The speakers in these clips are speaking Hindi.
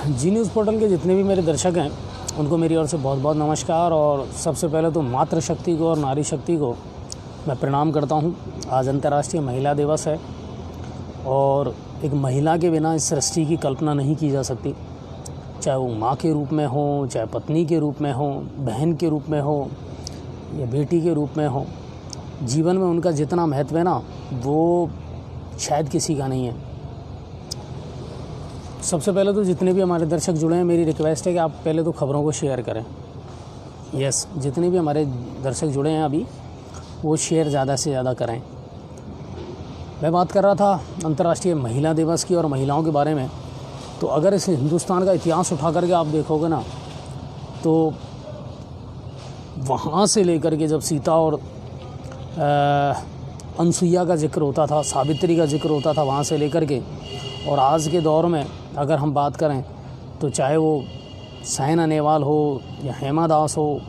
जी न्यूज़ पोर्टल के जितने भी मेरे दर्शक हैं उनको मेरी ओर से बहुत बहुत नमस्कार। और सबसे पहले तो मातृशक्ति को और नारी शक्ति को मैं प्रणाम करता हूं। आज अंतर्राष्ट्रीय महिला दिवस है और एक महिला के बिना इस सृष्टि की कल्पना नहीं की जा सकती। चाहे वो माँ के रूप में हो, चाहे पत्नी के रूप में हो, बहन के रूप में हो या बेटी के रूप में हो, जीवन में उनका जितना महत्व है ना वो शायद किसी का नहीं है। सबसे पहले तो जितने भी हमारे दर्शक जुड़े हैं, मेरी रिक्वेस्ट है कि आप पहले तो खबरों को शेयर करें। यस, जितने भी हमारे दर्शक जुड़े हैं अभी वो शेयर ज़्यादा से ज़्यादा करें। मैं बात कर रहा था अंतर्राष्ट्रीय महिला दिवस की और महिलाओं के बारे में। तो अगर इस हिंदुस्तान का इतिहास उठा करके आप देखोगे ना तो वहाँ से लेकर के जब सीता और अनसुईया का जिक्र होता था, सावित्री का जिक्र होता था, वहाँ से लेकर के और आज के दौर में अगर हम बात करें तो चाहे वो साइना नेहवाल हो या हेमा दास हो,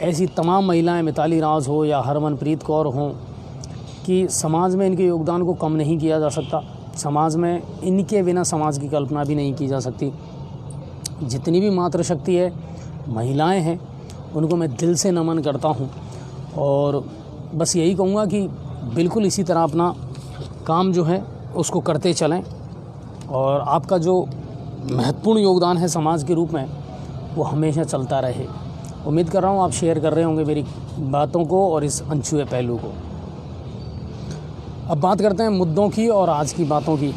ऐसी तमाम महिलाएं, मिताली राज हो या हरमनप्रीत कौर हों, कि समाज में इनके योगदान को कम नहीं किया जा सकता। समाज में इनके बिना समाज की कल्पना भी नहीं की जा सकती। जितनी भी मातृशक्ति है, महिलाएं हैं, उनको मैं दिल से नमन करता हूं और बस यही कहूँगा कि बिल्कुल इसी तरह अपना काम जो है उसको करते चलें और आपका जो महत्वपूर्ण योगदान है समाज के रूप में वो हमेशा चलता रहे। उम्मीद कर रहा हूँ आप शेयर कर रहे होंगे मेरी बातों को और इस अनछुए पहलू को। अब बात करते हैं मुद्दों की और आज की बातों की।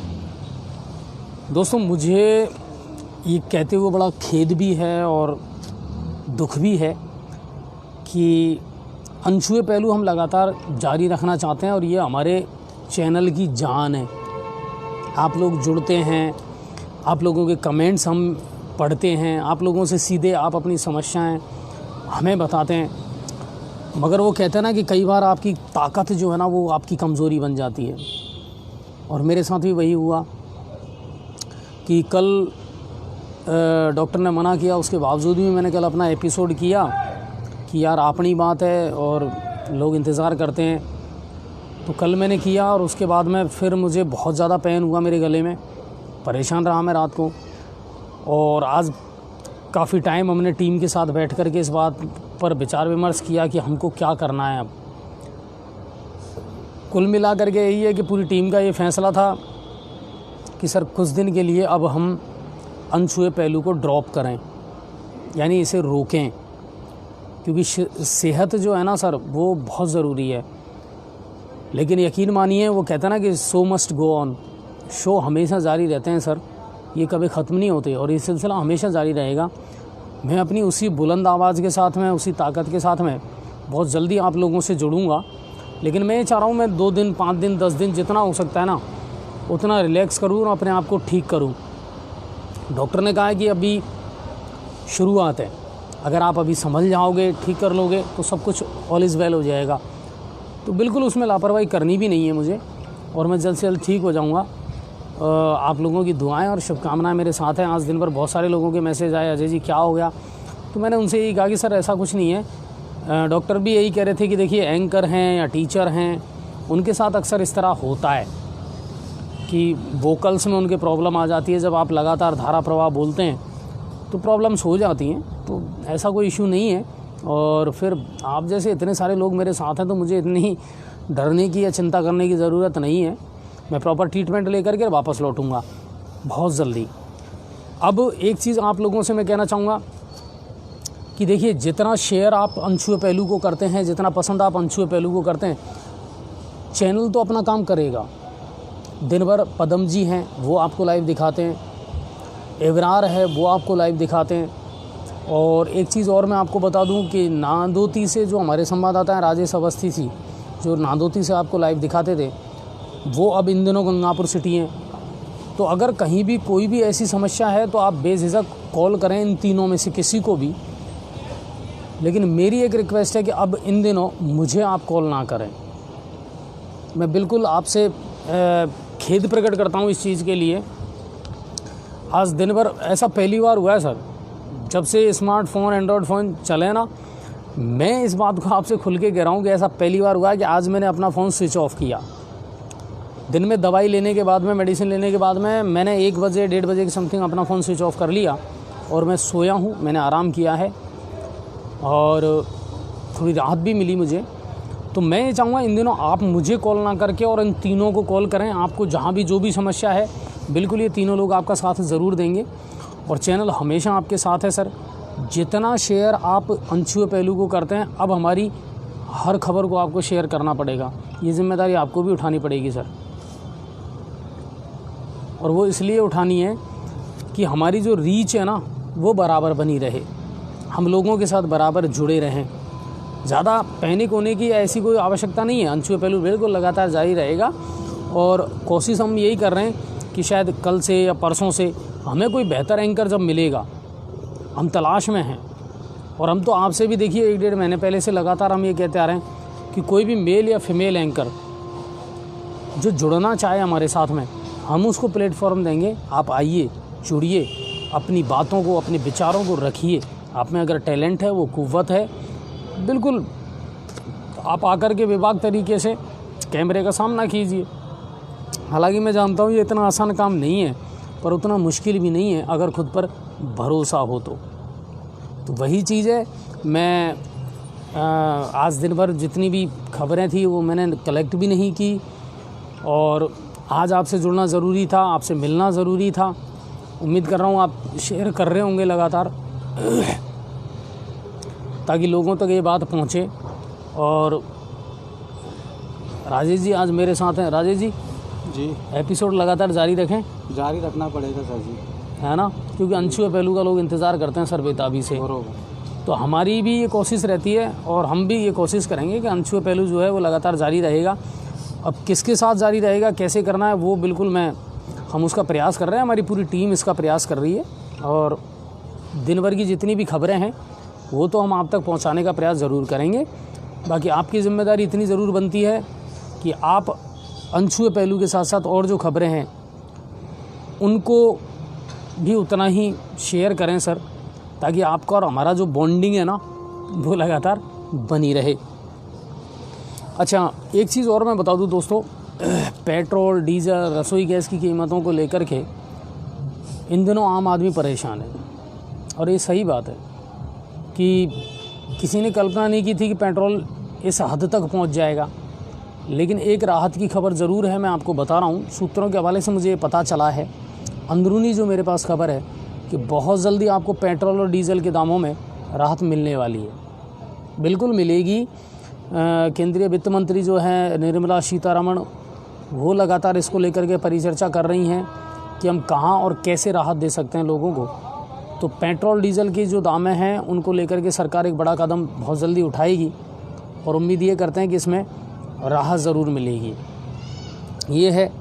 दोस्तों, मुझे ये कहते हुए बड़ा खेद भी है और दुख भी है कि अनछुए पहलू हम लगातार जारी रखना चाहते हैं और ये हमारे चैनल की जान है। आप लोग जुड़ते हैं, आप लोगों के कमेंट्स हम पढ़ते हैं, आप लोगों से सीधे आप अपनी समस्याएं हमें बताते हैं। मगर वो कहते हैं ना कि कई बार आपकी ताकत जो है ना वो आपकी कमज़ोरी बन जाती है। और मेरे साथ भी वही हुआ कि कल डॉक्टर ने मना किया, उसके बावजूद भी मैंने कल अपना एपिसोड किया कि यार अपनी बात है और लोग इंतज़ार करते हैं। तो कल मैंने किया और उसके बाद में फिर मुझे बहुत ज़्यादा पेन हुआ मेरे गले में, परेशान रहा मैं रात को। और आज काफ़ी टाइम हमने टीम के साथ बैठ कर के इस बात पर विचार विमर्श किया कि हमको क्या करना है। अब कुल मिला करके यही है कि पूरी टीम का ये फैसला था कि सर कुछ दिन के लिए अब हम अनछुए पहलू को ड्रॉप करें, यानी इसे रोकें, क्योंकि सेहत जो है ना सर वो बहुत ज़रूरी है। लेकिन यकीन मानिए, वो कहते हैं ना कि show must go on, show हमेशा जारी रहते हैं सर, ये कभी ख़त्म नहीं होते और ये सिलसिला हमेशा जारी रहेगा। मैं अपनी उसी बुलंद आवाज़ के साथ में, उसी ताकत के साथ में बहुत जल्दी आप लोगों से जुड़ूंगा। लेकिन मैं ये चाह रहा हूँ मैं 2 दिन, 5 दिन, 10 दिन जितना हो सकता है ना उतना रिलैक्स करूँ और अपने आप को ठीक करूँ। डॉक्टर ने कहा है कि अभी शुरुआत है, अगर आप अभी संभल जाओगे, ठीक कर लोगे तो सब कुछ ऑल इज़ वेल हो जाएगा। तो बिल्कुल उसमें लापरवाही करनी भी नहीं है मुझे और मैं जल्द से जल्द ठीक हो जाऊँगा। आप लोगों की दुआएं और शुभकामनाएं मेरे साथ हैं। आज दिन भर बहुत सारे लोगों के मैसेज आए, अजय जी क्या हो गया? तो मैंने उनसे यही कहा कि सर ऐसा कुछ नहीं है। डॉक्टर भी यही कह रहे थे कि देखिए एंकर हैं या टीचर हैं, उनके साथ अक्सर इस तरह होता है कि वोकल्स में उनके प्रॉब्लम आ जाती है। जब आप लगातार धारा प्रवाह बोलते हैं तो प्रॉब्लम्स हो जाती हैं, तो ऐसा कोई इशू नहीं है। और फिर आप जैसे इतने सारे लोग मेरे साथ हैं तो मुझे इतनी डरने की या चिंता करने की ज़रूरत नहीं है। मैं प्रॉपर ट्रीटमेंट लेकर के वापस लौटूंगा बहुत जल्दी। अब एक चीज़ आप लोगों से मैं कहना चाहूँगा कि देखिए, जितना शेयर आप अनछुए पहलू को करते हैं, जितना पसंद आप अनछुए पहलू को करते हैं, चैनल तो अपना काम करेगा। दिन भर पदम जी हैं वो आपको लाइव दिखाते हैं, एवरार है वो आपको लाइव दिखाते हैं। और एक चीज़ और मैं आपको बता दूं कि नांदोती से जो हमारे संवाददाता हैं राजेश अवस्थी जी, जो नांदोती से आपको लाइव दिखाते थे, वो अब इन दिनों गंगापुर सिटी हैं। तो अगर कहीं भी कोई भी ऐसी समस्या है तो आप बेझिझक कॉल करें इन तीनों में से किसी को भी। लेकिन मेरी एक रिक्वेस्ट है कि अब इन दिनों मुझे आप कॉल ना करें। मैं बिल्कुल आपसे खेद प्रकट करता हूँ इस चीज़ के लिए। आज दिन भर ऐसा पहली बार हुआ है सर, जब से स्मार्टफोन, एंड्रॉयड फ़ोन चले ना, मैं इस बात को आपसे खुल के कह रहा हूँ कि ऐसा पहली बार हुआ है कि आज मैंने अपना फ़ोन स्विच ऑफ किया। दिन में दवाई लेने के बाद में, मेडिसिन लेने के बाद में मैंने 1 बजे 1:30 बजे के समथिंग अपना फ़ोन स्विच ऑफ कर लिया और मैं सोया हूँ, मैंने आराम किया है और थोड़ी राहत भी मिली मुझे। तो मैं ये चाहूँगा इन दिनों आप मुझे कॉल ना करके और इन तीनों को कॉल करें। आपको जहाँ भी जो भी समस्या है, बिल्कुल ये तीनों लोग आपका साथ ज़रूर देंगे और चैनल हमेशा आपके साथ है सर। जितना शेयर आप अनछुए पहलू को करते हैं, अब हमारी हर खबर को आपको शेयर करना पड़ेगा। ये जिम्मेदारी आपको भी उठानी पड़ेगी सर, और वो इसलिए उठानी है कि हमारी जो रीच है ना वो बराबर बनी रहे, हम लोगों के साथ बराबर जुड़े रहें। ज़्यादा पैनिक होने की ऐसी कोई आवश्यकता नहीं है। अनछुए पहलू बिल्कुल लगातार जारी रहेगा और कोशिश हम यही कर रहे हैं कि शायद कल से या परसों से हमें कोई बेहतर एंकर जब मिलेगा, हम तलाश में हैं। और हम तो आपसे भी देखिए 1-1.5 महीने पहले से लगातार हम ये कहते आ रहे हैं कि कोई भी मेल या फीमेल एंकर जो जुड़ना चाहे हमारे साथ में, हम उसको प्लेटफॉर्म देंगे। आप आइए, जुड़िए, अपनी बातों को, अपने विचारों को रखिए। आप में अगर टैलेंट है, वो कुव्वत है, बिल्कुल आप आकर के बेबाक तरीके से कैमरे का सामना कीजिए। हालांकि मैं जानता हूँ ये इतना आसान काम नहीं है, पर उतना मुश्किल भी नहीं है अगर खुद पर भरोसा हो तो वही चीज़ है। मैं आज दिन भर जितनी भी खबरें थी वो मैंने कलेक्ट भी नहीं की और आज आपसे जुड़ना ज़रूरी था, आपसे मिलना ज़रूरी था। उम्मीद कर रहा हूँ आप शेयर कर रहे होंगे लगातार ताकि लोगों तक ये बात पहुँचे। और राजेश जी आज मेरे साथ हैं। राजेश जी एपिसोड लगातार जारी रखें। जारी रखना पड़ेगा सर जी, है ना, क्योंकि अनछुए पहलू का लोग इंतज़ार करते हैं सर बेताबी से। तो हमारी भी ये कोशिश रहती है और हम भी ये कोशिश करेंगे कि अनछुए पहलू जो है वो लगातार जारी रहेगा। अब किसके साथ जारी रहेगा, कैसे करना है, वो बिल्कुल हम उसका प्रयास कर रहे हैं। हमारी पूरी टीम इसका प्रयास कर रही है और दिन भर की जितनी भी खबरें हैं वो तो हम आप तक पहुंचाने का प्रयास ज़रूर करेंगे। बाकी आपकी ज़िम्मेदारी इतनी ज़रूर बनती है कि आप अनछुए पहलू के साथ साथ और जो खबरें हैं उनको भी उतना ही शेयर करें सर, ताकि आपका और हमारा जो बॉन्डिंग है ना वो लगातार बनी रहे। अच्छा, एक चीज़ और मैं बता दूं दोस्तों, पेट्रोल, डीजल, रसोई गैस की कीमतों को लेकर के इन दिनों आम आदमी परेशान है और ये सही बात है कि किसी ने कल्पना नहीं की थी कि पेट्रोल इस हद तक पहुंच जाएगा। लेकिन एक राहत की खबर ज़रूर है, मैं आपको बता रहा हूँ। सूत्रों के हवाले से मुझे ये पता चला है, अंदरूनी जो मेरे पास खबर है, कि बहुत जल्दी आपको पेट्रोल और डीजल के दामों में राहत मिलने वाली है। बिल्कुल मिलेगी। केंद्रीय वित्त मंत्री जो है निर्मला सीतारमण, वो लगातार इसको लेकर के परिचर्चा कर रही हैं कि हम कहाँ और कैसे राहत दे सकते हैं लोगों को। तो पेट्रोल डीजल की जो दामें हैं उनको लेकर के सरकार एक बड़ा कदम बहुत जल्दी उठाएगी और उम्मीद ये करते हैं कि इसमें राहत ज़रूर मिलेगी। ये है।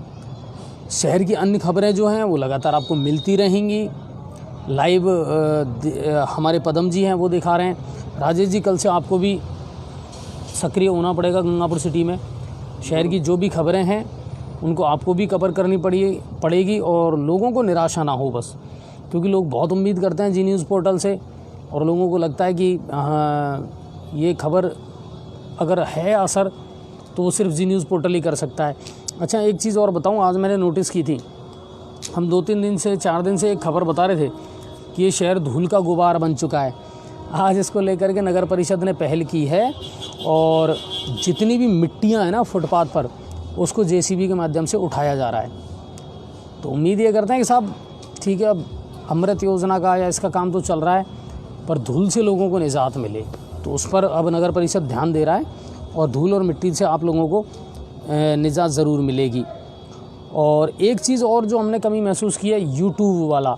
शहर की अन्य खबरें जो हैं वो लगातार आपको मिलती रहेंगी। लाइव हमारे पदम जी हैं वो दिखा रहे हैं। राजेश जी, कल से आपको भी सक्रिय होना पड़ेगा गंगापुर सिटी में। शहर की जो भी खबरें हैं उनको आपको भी कवर करनी पड़ेगी और लोगों को निराशा ना हो बस, क्योंकि लोग बहुत उम्मीद करते हैं जी न्यूज़ पोर्टल से और लोगों को लगता है कि ये खबर अगर है असर तो वो सिर्फ जी न्यूज़ पोर्टल ही कर सकता है। अच्छा, एक चीज़ और बताऊं, आज मैंने नोटिस की थी, हम 2-3 दिन से 4 दिन से एक खबर बता रहे थे कि ये शहर धूल का गुबार बन चुका है। आज इसको लेकर के नगर परिषद ने पहल की है और जितनी भी मिट्टियां हैं ना फुटपाथ पर, उसको जेसीबी के माध्यम से उठाया जा रहा है। तो उम्मीद ये करते हैं कि साहब ठीक है, अब अमृत योजना का या इसका काम तो चल रहा है, पर धूल से लोगों को निजात मिले, तो उस पर अब नगर परिषद ध्यान दे रहा है और धूल और मिट्टी से आप लोगों को निजात ज़रूर मिलेगी। और एक चीज़ और जो हमने कमी महसूस की है, यूट्यूब वाला।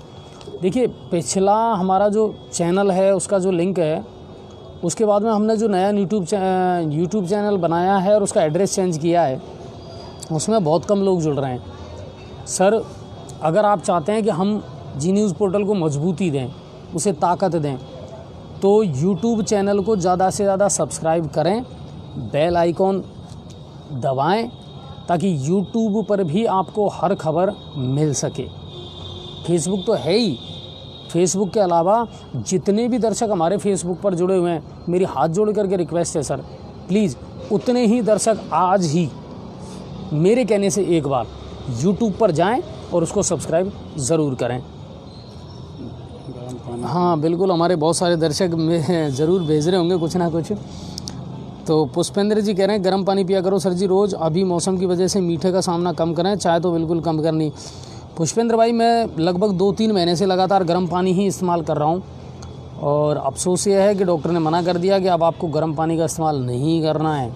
देखिए, पिछला हमारा जो चैनल है उसका जो लिंक है, उसके बाद में हमने जो नया यूट्यूब चैनल बनाया है और उसका एड्रेस चेंज किया है, उसमें बहुत कम लोग जुड़ रहे हैं। सर, अगर आप चाहते हैं कि हम जी न्यूज़ पोर्टल को मजबूती दें, उसे ताकत दें, तो यूट्यूब चैनल को ज़्यादा से ज़्यादा सब्सक्राइब करें, बेल आइकॉन दबाएं, ताकि यूट्यूब पर भी आपको हर खबर मिल सके। फेसबुक तो है ही, फेसबुक के अलावा जितने भी दर्शक हमारे फेसबुक पर जुड़े हुए हैं, मेरी हाथ जोड़ करके रिक्वेस्ट है सर, प्लीज़ उतने ही दर्शक आज ही मेरे कहने से एक बार यूट्यूब पर जाएं और उसको सब्सक्राइब ज़रूर करें। गर्म पानी। हाँ बिल्कुल, हमारे बहुत सारे दर्शक में ज़रूर भेज रहे होंगे कुछ ना कुछ। तो पुष्पेंद्र जी कह रहे हैं गर्म पानी पिया करो सर जी रोज़, अभी मौसम की वजह से मीठे का सामना कम करें, चाय तो बिल्कुल कम करनी। पुष्पेंद्र भाई, मैं लगभग 2-3 महीने से लगातार गर्म पानी ही इस्तेमाल कर रहा हूँ, और अफसोस ये है कि डॉक्टर ने मना कर दिया कि अब आपको गर्म पानी का इस्तेमाल नहीं करना है।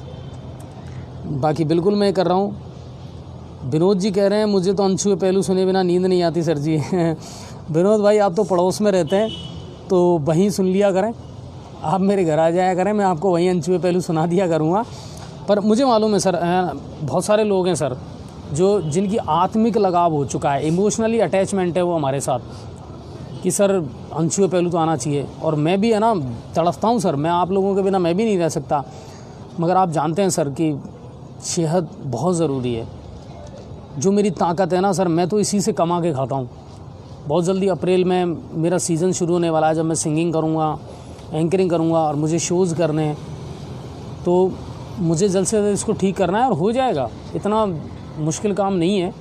बाकी बिल्कुल मैं कर रहा हूँ। विनोद जी कह रहे हैं मुझे तो अनछुए पहलू सुने बिना नींद नहीं आती सर जी। विनोद भाई, आप तो पड़ोस में रहते हैं तो वहीं सुन लिया करें, आप मेरे घर आ जाया करें, मैं आपको वहीं अनछुए पहलू सुना दिया करूँगा। पर मुझे मालूम है सर, बहुत सारे लोग हैं सर जो जिनकी आत्मिक लगाव हो चुका है, इमोशनली अटैचमेंट है वो हमारे साथ, कि सर अनछुए पहलू तो आना चाहिए। और मैं भी है ना तड़फता हूँ सर, मैं आप लोगों के बिना मैं भी नहीं रह सकता। मगर आप जानते हैं सर कि सेहत बहुत ज़रूरी है। जो मेरी ताकत है ना सर, मैं तो इसी से कमा के खाता हूँ। बहुत जल्दी अप्रैल में मेरा सीज़न शुरू होने वाला है, जब मैं सिंगिंग करूँगा, एंकरिंग करूँगा और मुझे शोज़ करने हैं, तो मुझे जल्द से जल्द इसको ठीक करना है और हो जाएगा। इतना मुश्किल काम नहीं है।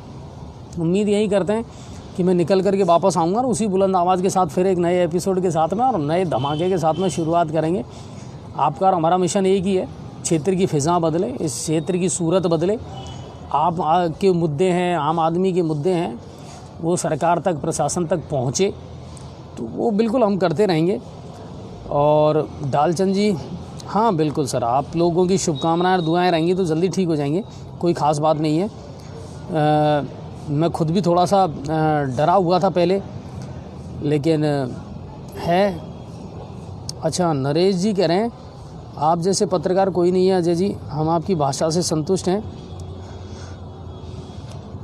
उम्मीद यही करते हैं कि मैं निकल कर के वापस आऊँगा और उसी बुलंद आवाज़ के साथ फिर एक नए एपिसोड के साथ में और नए धमाके के साथ में शुरुआत करेंगे। आपका और हमारा मिशन एक ही है, क्षेत्र की फ़िज़ा बदले, इस क्षेत्र की सूरत बदले। आप के मुद्दे हैं, आम आदमी के मुद्दे हैं, वो सरकार तक, प्रशासन तक पहुँचे, तो वो बिल्कुल हम करते रहेंगे। और दालचंद जी, हाँ बिल्कुल सर, आप लोगों की शुभकामनाएं और दुआएं रहेंगी तो जल्दी ठीक हो जाएंगे, कोई ख़ास बात नहीं है। मैं खुद भी थोड़ा सा डरा हुआ था पहले, लेकिन है। अच्छा, नरेश जी कह रहे हैं आप जैसे पत्रकार कोई नहीं है अजय जी, हम आपकी भाषा से संतुष्ट हैं।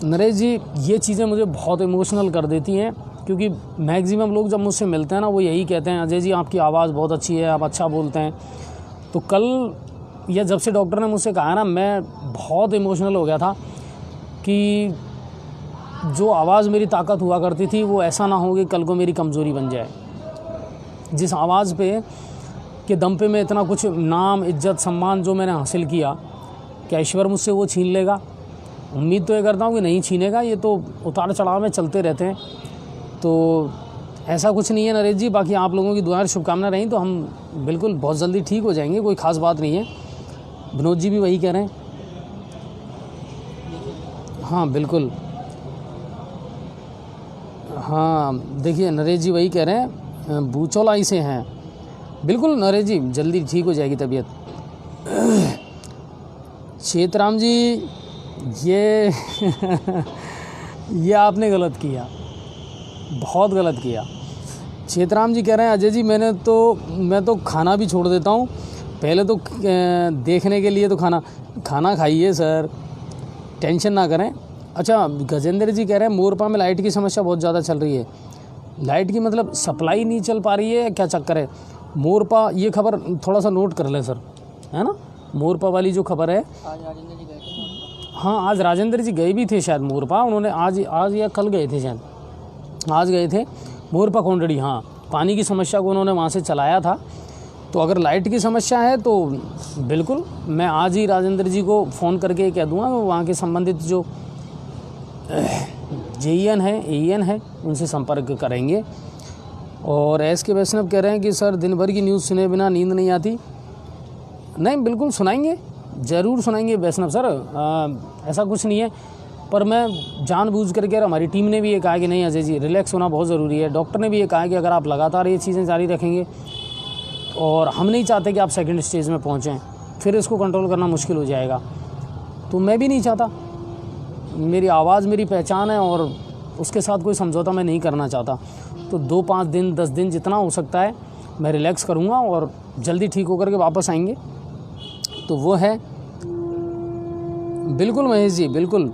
नरेश जी, ये चीज़ें मुझे बहुत इमोशनल कर देती हैं, क्योंकि मैक्सिमम लोग जब मुझसे मिलते हैं ना, वो यही कहते हैं अजय जी आपकी आवाज़ बहुत अच्छी है, आप अच्छा बोलते हैं। तो कल या जब से डॉक्टर ने मुझसे कहा ना, मैं बहुत इमोशनल हो गया था कि जो आवाज़ मेरी ताकत हुआ करती थी वो ऐसा ना हो कि कल को मेरी कमज़ोरी बन जाए। जिस आवाज़ पे के दम पे मैं इतना कुछ नाम, इज्जत, सम्मान जो मैंने हासिल किया, क्या ईश्वर मुझसे वो छीन लेगा? उम्मीद तो ये करता हूँ कि नहीं छीनेगा, ये तो उतार चढ़ाव में चलते रहते हैं। तो ऐसा कुछ नहीं है नरेश जी। बाकी आप लोगों की दुआएं और शुभकामनाएं रहीं तो हम बिल्कुल बहुत जल्दी ठीक हो जाएंगे, कोई ख़ास बात नहीं है। विनोद जी भी वही कह रहे हैं। हाँ बिल्कुल, हाँ देखिए नरेश जी वही कह रहे हैं, बूचौलाई से हैं। बिल्कुल नरेश जी, जल्दी ठीक हो जाएगी तबीयत। शेतराम जी, ये ये आपने गलत किया, बहुत गलत किया। शेतराम जी कह रहे हैं अजय जी मैं तो खाना भी छोड़ देता हूँ, पहले तो देखने के लिए तो खाना खाइए सर, टेंशन ना करें। अच्छा, गजेंद्र जी कह रहे हैं मोरपा में लाइट की समस्या बहुत ज़्यादा चल रही है। लाइट की मतलब सप्लाई नहीं चल पा रही है, क्या चक्कर है? मोरपा, ये खबर थोड़ा सा नोट कर लें सर, है ना, मोरपा वाली जो खबर है। आज राजेंद्र जी गए थे। हाँ, आज राजेंद्र जी गए भी थे शायद मोरपा, उन्होंने आज या कल गए थे शायद, आज गए थे मोरपा कोंडड़ी। हाँ, पानी की समस्या को उन्होंने वहाँ से चलाया था। तो अगर लाइट की समस्या है तो बिल्कुल मैं आज ही राजेंद्र जी को फ़ोन करके कह दूँगा, वहाँ के संबंधित जो जेईएन है, एईएन है, उनसे संपर्क करेंगे। और एस के वैष्णव कह रहे हैं कि सर दिन भर की न्यूज़ सुने बिना नींद नहीं आती। नहीं, बिल्कुल सुनाएंगे, ज़रूर सुनाएंगे वैष्णव सर, ऐसा कुछ नहीं है। पर मैं जानबूझ करके, और हमारी टीम ने भी ये कहा कि नहीं अजय जी रिलैक्स होना बहुत ज़रूरी है। डॉक्टर ने भी ये कहा कि अगर आप लगातार ये चीज़ें जारी रखेंगे, और हम नहीं चाहते कि आप सेकंड स्टेज में पहुँचें, फिर इसको कंट्रोल करना मुश्किल हो जाएगा। तो मैं भी नहीं चाहता, मेरी आवाज़ मेरी पहचान है और उसके साथ कोई समझौता मैं नहीं करना चाहता। तो 2-5 दिन 10 दिन जितना हो सकता है मैं रिलैक्स करूँगा और जल्दी ठीक होकर के वापस आएंगे। तो वो है, बिल्कुल महेश जी, बिल्कुल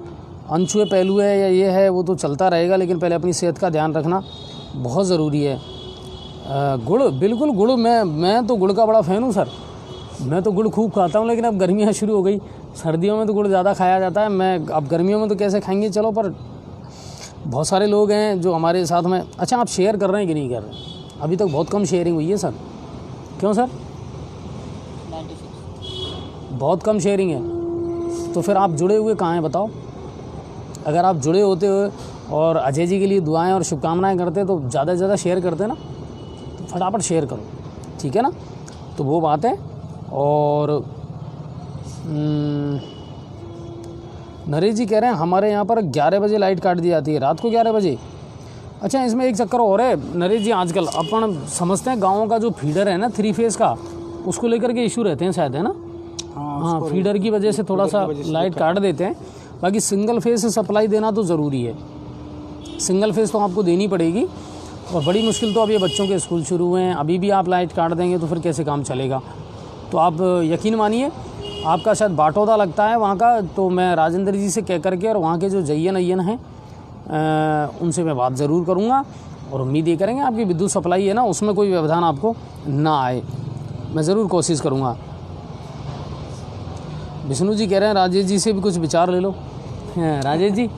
अनछुए पहलू है या ये है वो तो चलता रहेगा, लेकिन पहले अपनी सेहत का ध्यान रखना बहुत ज़रूरी है। गुड़, बिल्कुल गुड़, मैं तो गुड़ का बड़ा फ़ैन हूँ सर, मैं तो गुड़ खूब खाता हूँ। लेकिन अब गर्मियाँ शुरू हो गई, सर्दियों में तो गुड़ ज़्यादा खाया जाता है। मैं अब गर्मियों में तो कैसे खाएंगे, चलो, पर बहुत सारे लोग हैं जो हमारे साथ में। अच्छा, आप शेयर कर रहे हैं कि नहीं कर रहे? अभी तक बहुत कम शेयरिंग हुई है सर, क्यों सर? 96 बहुत कम शेयरिंग है। तो फिर आप जुड़े हुए कहाँ हैं बताओ। अगर आप जुड़े होते हो और अजय जी के लिए दुआएं और शुभकामनाएं करते तो ज़्यादा से ज़्यादा शेयर करते ना, तो फटाफट शेयर करो, ठीक है ना। तो वो बात है। और नरेश जी कह रहे हैं हमारे यहाँ पर 11 बजे लाइट काट दी जाती है, रात को 11 बजे। अच्छा, इसमें एक चक्कर और है नरेश जी, आजकल अपन समझते हैं गाँव का जो फीडर है ना 3 फेज़ का, उसको लेकर के इशू रहते हैं शायद, है ना। हाँ, फीडर की वजह से थोड़ा सा लाइट काट देते हैं। बाकी सिंगल फेज़ से सप्लाई देना तो ज़रूरी है, सिंगल फेज़ तो आपको देनी पड़ेगी। और बड़ी मुश्किल तो अब ये बच्चों के स्कूल शुरू हुए हैं, अभी भी आप लाइट काट देंगे तो फिर कैसे काम चलेगा। तो आप यकीन मानिए, आपका शायद बाटौदा लगता है वहाँ का, तो मैं राजेंद्र जी से कह करके और वहाँ के जो जयन अय्यन हैं उनसे मैं बात ज़रूर करूँगा और उम्मीद ये करेंगे आपकी विद्युत सप्लाई है ना उसमें कोई व्यवधान आपको ना आए, मैं ज़रूर कोशिश करूँगा। विष्णु जी कह रहे हैं राजेश जी से भी कुछ विचार ले लो। राजेश जी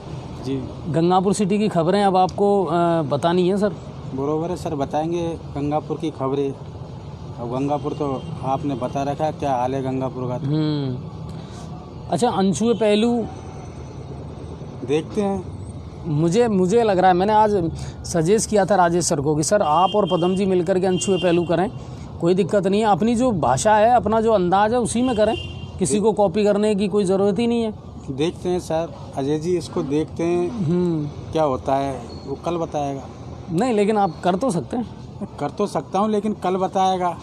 जी, गंगापुर सिटी की खबरें अब आपको बतानी है सर। बरोबर है सर, बताएंगे गंगापुर की खबरें। अब गंगापुर तो आपने बता रखा है क्या हाल है गंगापुर का। अच्छा, अनछुए पहलू देखते हैं। मुझे लग रहा है, मैंने आज सजेस्ट किया था राजेश सर को कि सर आप और पदम जी मिलकर के अनछुए पहलू करें, कोई दिक्कत नहीं है। अपनी जो भाषा है, अपना जो अंदाज़ है उसी में करें, किसी को कॉपी करने की कोई ज़रूरत ही नहीं है। देखते हैं सर, अजय जी इसको देखते हैं क्या होता है, वो कल बताएगा। नहीं, लेकिन आप कर तो सकते हैं। कर तो सकता हूँ लेकिन कल बताएगा।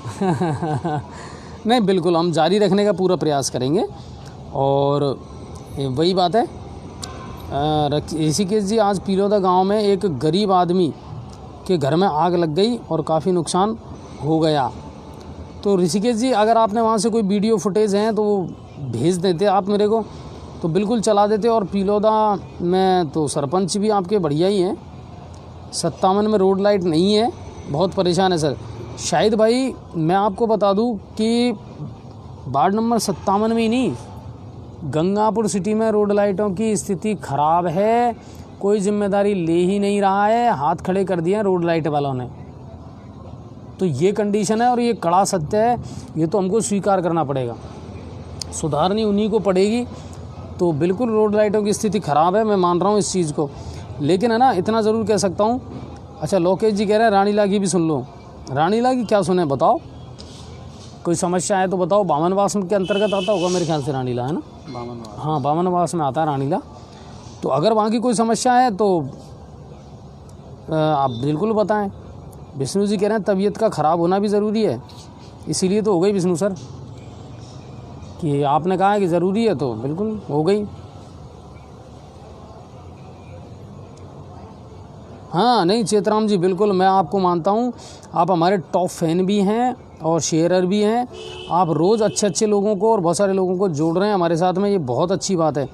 नहीं, बिल्कुल हम जारी रखने का पूरा प्रयास करेंगे। और वही बात है, ऋषिकेश जी आज पीलोदा गांव में एक गरीब आदमी के घर में आग लग गई और काफ़ी नुकसान हो गया। तो ऋषिकेश जी अगर आपने वहाँ से कोई वीडियो फुटेज हैं तो वो भेज देते आप मेरे को, तो बिल्कुल चला देते। और पीलोदा में तो सरपंच भी आपके बढ़िया ही हैं। 57 में रोड लाइट नहीं है, बहुत परेशान है सर। शायद भाई मैं आपको बता दूं कि वार्ड नंबर 57 में ही नहीं, गंगापुर सिटी में रोड लाइटों की स्थिति ख़राब है, कोई जिम्मेदारी ले ही नहीं रहा है, हाथ खड़े कर दिए हैं रोड लाइट वालों ने। तो ये कंडीशन है और ये कड़ा सत्य है, ये तो हमको स्वीकार करना पड़ेगा, सुधारनी उन्हीं को पड़ेगी। तो बिल्कुल रोड लाइटों की स्थिति ख़राब है, मैं मान रहा हूँ इस चीज़ को, लेकिन है ना इतना ज़रूर कह सकता हूँ। अच्छा, लोकेश जी कह रहे हैं रानीला की भी सुन लो। रानीला की क्या सुने बताओ, कोई समस्या है तो बताओ। बामनवास के अंतर्गत आता होगा मेरे ख्याल से रानीला, है ना। बामनवास, हाँ, बामनवास में आता है रानीला। तो अगर वहाँ की कोई समस्या है तो आप बिल्कुल बताएं। विष्णु जी कह रहे हैं तबीयत का ख़राब होना भी ज़रूरी है, इसीलिए तो हो गई विष्णु सर कि आपने कहा है कि ज़रूरी है, तो बिल्कुल हो गई। हाँ, नहीं चेतराम जी, बिल्कुल मैं आपको मानता हूँ, आप हमारे टॉप फैन भी हैं और शेयरर भी हैं। आप रोज़ अच्छे अच्छे लोगों को और बहुत सारे लोगों को जोड़ रहे हैं हमारे साथ में, ये बहुत अच्छी बात है।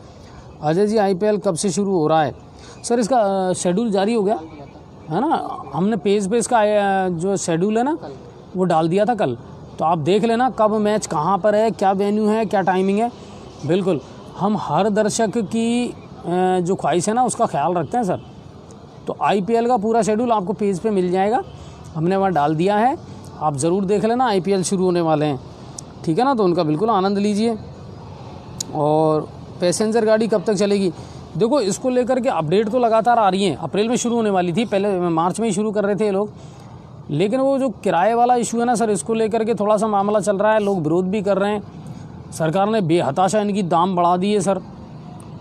अजय जी IPL कब से शुरू हो रहा है सर? इसका शेड्यूल जारी हो गया है ना, हमने पेज पे इसका जो शेड्यूल है ना वो डाल दिया था कल, तो आप देख लेना कब मैच कहाँ पर है, क्या वेन्यू है, क्या टाइमिंग है। बिल्कुल हम हर दर्शक की जो ख्वाहिश है ना उसका ख्याल रखते हैं सर। तो IPL का पूरा शेड्यूल आपको पेज पे मिल जाएगा, हमने वहाँ डाल दिया है, आप ज़रूर देख लेना। IPL शुरू होने वाले हैं, ठीक है ना, तो उनका बिल्कुल आनंद लीजिए। और पैसेंजर गाड़ी कब तक चलेगी, देखो इसको लेकर के अपडेट तो लगातार आ रही हैं। अप्रैल में शुरू होने वाली थी, पहले मार्च में ही शुरू कर रहे थे ये लोग, लेकिन वो जो किराए वाला इशू है ना सर, इसको लेकर के थोड़ा सा मामला चल रहा है, लोग विरोध भी कर रहे हैं। सरकार ने बेहताशा इनकी दाम बढ़ा दिए सर,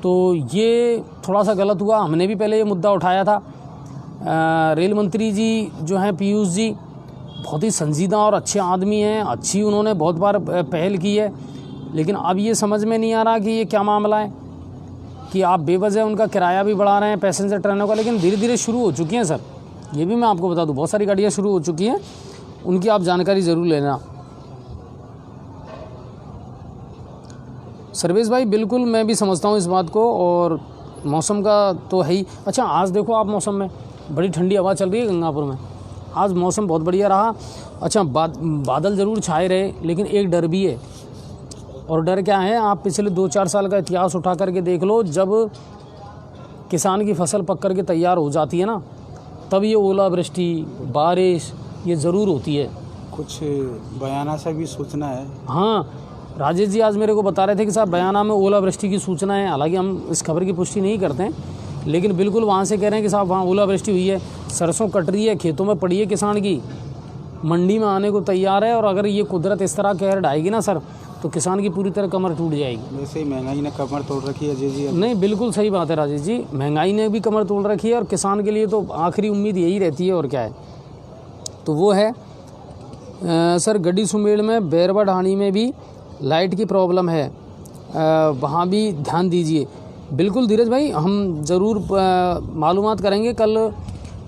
तो ये थोड़ा सा गलत हुआ। हमने भी पहले ये मुद्दा उठाया था। रेल मंत्री जी जो हैं पीयूष जी बहुत ही संजीदा और अच्छे आदमी हैं, अच्छी उन्होंने बहुत बार पहल की है, लेकिन अब ये समझ में नहीं आ रहा कि ये क्या मामला है कि आप बेवजह उनका किराया भी बढ़ा रहे हैं पैसेंजर ट्रेनों का। लेकिन धीरे धीरे शुरू हो चुकी हैं सर, ये भी मैं आपको बता दूं, बहुत सारी गाड़ियाँ शुरू हो चुकी हैं, उनकी आप जानकारी ज़रूर लेना। सर्वेश भाई बिल्कुल मैं भी समझता हूँ इस बात को, और मौसम का तो है ही। अच्छा, आज देखो आप मौसम में बड़ी ठंडी हवा चल रही है गंगापुर में, आज मौसम बहुत बढ़िया रहा। अच्छा, बादल ज़रूर छाए रहे, लेकिन एक डर भी है, और डर क्या है, आप पिछले 2-4 साल का इतिहास उठा करके देख लो, जब किसान की फसल पक कर के तैयार हो जाती है ना, तब ये ओलावृष्टि बारिश ये ज़रूर होती है। कुछ बयाना से भी सूचना है। हाँ, राजेश जी आज मेरे को बता रहे थे कि साहब बयाना में ओलावृष्टि की सूचना है। हालांकि हम इस खबर की पुष्टि नहीं करते हैं, लेकिन बिल्कुल वहाँ से कह रहे हैं कि साहब वहाँ ओलावृष्टि हुई है, सरसों कट रही है, खेतों में पड़ी है किसान की, मंडी में आने को तैयार है। और अगर ये कुदरत इस तरह कहर ढाएगी ना सर, तो किसान की पूरी तरह कमर टूट जाएगी। वैसे ही महंगाई ने कमर तोड़ रखी है जी। नहीं, बिल्कुल सही बात है राजेश जी, महंगाई ने भी कमर तोड़ रखी है और किसान के लिए तो आखिरी उम्मीद यही रहती है और क्या है, तो वो है सर गड्डी सुमेड़ में बैरवा ढाणी में भी लाइट की प्रॉब्लम है, वहाँ भी ध्यान दीजिए। बिल्कुल धीरज भाई, हम ज़रूर मालूमात करेंगे। कल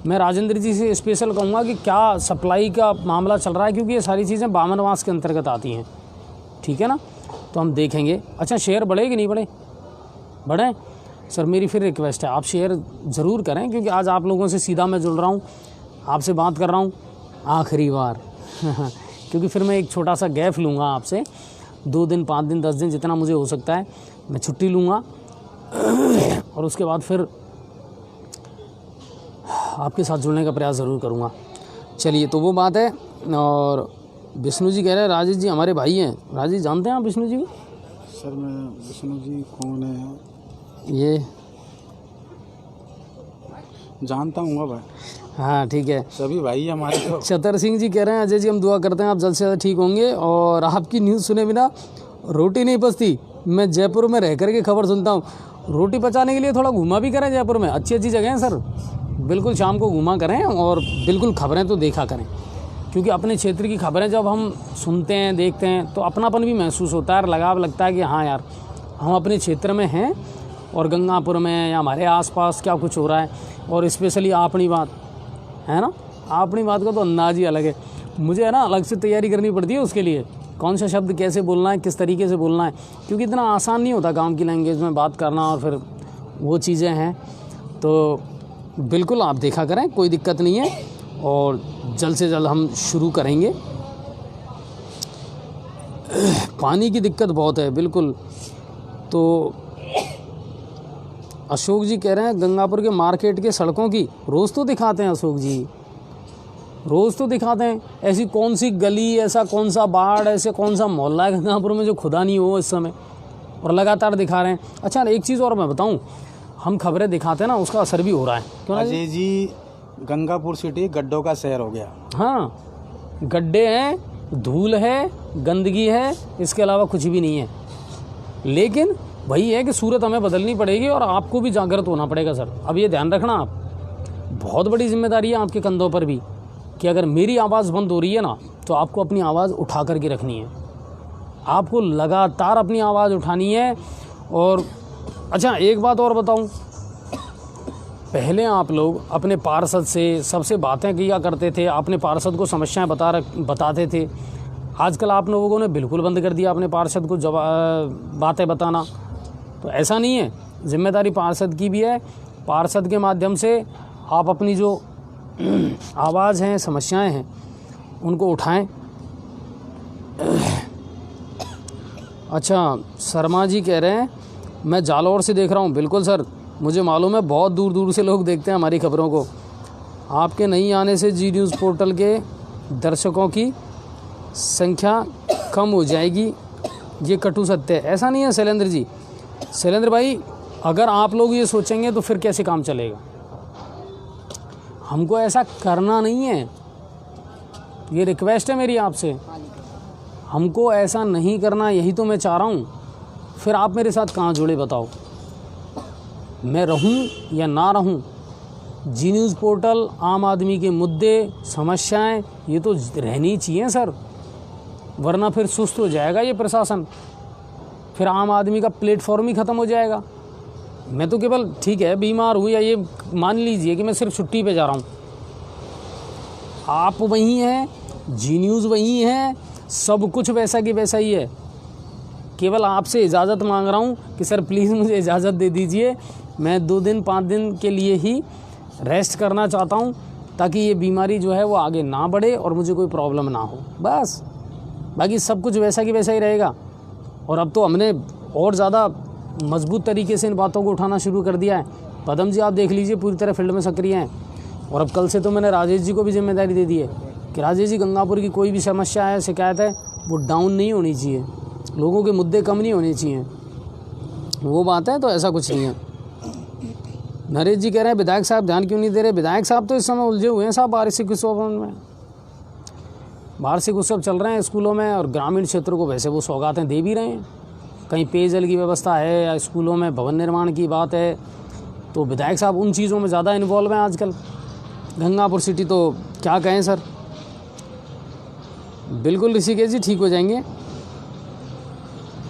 मैं राजेंद्र जी से स्पेशल कहूँगा कि क्या सप्लाई का मामला चल रहा है, क्योंकि ये सारी चीज़ें बामनवास के अंतर्गत आती हैं, ठीक है ना, तो हम देखेंगे। अच्छा, शेयर बढ़े कि नहीं बढ़े? बढ़े सर, मेरी फिर रिक्वेस्ट है आप शेयर ज़रूर करें, क्योंकि आज आप लोगों से सीधा मैं जुड़ रहा हूँ, आपसे बात कर रहा हूँ आखिरी बार क्योंकि फिर मैं एक छोटा सा गैप लूँगा आपसे, 2 दिन 5 दिन 10 दिन जितना मुझे हो सकता है मैं छुट्टी लूँगा और उसके बाद फिर आपके साथ जुड़ने का प्रयास ज़रूर करूँगा। चलिए, तो वो बात है। और विष्णु जी कह रहे हैं राजेश जी हमारे भाई हैं। राजेश जानते हैं आप विष्णु जी को? सर मैं विष्णु जी कौन है ये जानता हूँ भाई। हाँ ठीक है, सभी भाई हमारे तो। चतर सिंह जी कह रहे हैं अजय जी हम दुआ करते हैं आप जल्द से ज़्यादा ठीक होंगे और आपकी न्यूज़ सुने बिना रोटी नहीं पचती। मैं जयपुर में रह करके खबर सुनता हूँ। रोटी पचाने के लिए थोड़ा घूमा भी करें जयपुर में, अच्छी अच्छी जगह हैं सर, बिल्कुल शाम को घूमा करें और बिल्कुल खबरें तो देखा करें, क्योंकि अपने क्षेत्र की खबरें जब हम सुनते हैं देखते हैं तो अपनापन भी महसूस होता है, लगाव लगता है कि हाँ यार हम अपने क्षेत्र में हैं और गंगापुर में या हमारे आसपास क्या कुछ हो रहा है। और स्पेशली आपनी बात है ना, आपनी बात का तो अंदाज ही अलग है। मुझे है ना अलग से तैयारी करनी पड़ती है उसके लिए, कौन सा शब्द कैसे बोलना है, किस तरीके से बोलना है, क्योंकि इतना आसान नहीं होता गांव की लैंग्वेज में बात करना और फिर वो चीज़ें हैं। तो बिल्कुल आप देखा करें, कोई दिक्कत नहीं है और जल्द से जल्द हम शुरू करेंगे। पानी की दिक्कत बहुत है बिल्कुल। तो अशोक जी कह रहे हैं गंगापुर के मार्केट के सड़कों की रोज़ तो दिखाते हैं अशोक जी, रोज़ तो दिखाते हैं। ऐसी कौन सी गली, ऐसा कौन सा बाड़, ऐसे कौन सा मोहल्ला है गंगापुर में जो खुदा नहीं हो इस समय, और लगातार दिखा रहे हैं। अच्छा, एक चीज़ और मैं बताऊं, हम खबरें दिखाते हैं ना उसका असर भी हो रहा है। क्यों अजय जी, गंगापुर सिटी गड्ढों का शहर हो गया। हाँ, गड्ढे हैं, धूल है, गंदगी है, इसके अलावा कुछ भी नहीं है। लेकिन वही है कि सूरत हमें बदलनी पड़ेगी और आपको भी जागृत होना पड़ेगा सर। अब ये ध्यान रखना, आप बहुत बड़ी जिम्मेदारी है आपके कंधों पर भी, कि अगर मेरी आवाज़ बंद हो रही है ना तो आपको अपनी आवाज़ उठा करके रखनी है, आपको लगातार अपनी आवाज़ उठानी है। और अच्छा, एक बात और बताऊं, पहले आप लोग अपने पार्षद से सबसे बातें किया करते थे, अपने पार्षद को समस्याएं बताते थे। आजकल आप लोगों ने बिल्कुल बंद कर दिया अपने पार्षद को बातें बताना। तो ऐसा नहीं है, जिम्मेदारी पार्षद की भी है। पार्षद के माध्यम से आप अपनी जो आवाज़ हैं, समस्याएं हैं, उनको उठाएं। अच्छा, शर्मा जी कह रहे हैं मैं जालौर से देख रहा हूँ। बिल्कुल सर, मुझे मालूम है बहुत दूर दूर से लोग देखते हैं हमारी खबरों को। आपके नहीं आने से जी न्यूज़ पोर्टल के दर्शकों की संख्या कम हो जाएगी, ये कटु सत्य है। ऐसा नहीं है शैलेंद्र जी, शैलेंद्र भाई, अगर आप लोग ये सोचेंगे तो फिर कैसे काम चलेगा। हमको ऐसा करना नहीं है, ये रिक्वेस्ट है मेरी आपसे, हमको ऐसा नहीं करना, यही तो मैं चाह रहा हूँ। फिर आप मेरे साथ कहाँ जुड़े बताओ, मैं रहूँ या ना रहूँ। जी न्यूज़ पोर्टल, आम आदमी के मुद्दे, समस्याएं, ये तो रहनी चाहिए सर, वरना फिर सुस्त हो जाएगा ये प्रशासन, फिर आम आदमी का प्लेटफॉर्म ही ख़त्म हो जाएगा। मैं तो केवल ठीक है बीमार हूँ या ये मान लीजिए कि मैं सिर्फ छुट्टी पे जा रहा हूँ, आप वहीं हैं, जी न्यूज़ वहीं है, सब कुछ वैसा कि वैसा ही है। केवल आपसे इजाज़त मांग रहा हूँ कि सर प्लीज़ मुझे इजाज़त दे दीजिए, मैं 2 दिन 5 दिन के लिए ही रेस्ट करना चाहता हूँ, ताकि ये बीमारी जो है वो आगे ना बढ़े और मुझे कोई प्रॉब्लम ना हो, बस। बाकी सब कुछ वैसा कि वैसा ही रहेगा। और अब तो हमने और ज़्यादा मजबूत तरीके से इन बातों को उठाना शुरू कर दिया है। पदम जी आप देख लीजिए, पूरी तरह फील्ड में सक्रिय हैं। और अब कल से तो मैंने राजेश जी को भी जिम्मेदारी दे दी है कि राजेश जी, गंगापुर की कोई भी समस्या है, शिकायत है, वो डाउन नहीं होनी चाहिए, लोगों के मुद्दे कम नहीं होने चाहिए, वो बात है। तो ऐसा कुछ नहीं है। नरेश जी कह रहे हैं विधायक साहब ध्यान क्यों नहीं दे रहे। विधायक साहब तो इस समय उलझे हुए हैं साहब वार्षिक उत्सव में, वार्षिक उत्सव चल रहे हैं स्कूलों में, और ग्रामीण क्षेत्रों को वैसे वो सौगातें दे भी रहे हैं। कहीं पेयजल की व्यवस्था है या स्कूलों में भवन निर्माण की बात है, तो विधायक साहब उन चीज़ों में ज़्यादा इन्वॉल्व हैं आजकल। गंगापुर सिटी तो क्या कहें सर, बिल्कुल ऋषिकेश जी ठीक हो जाएंगे।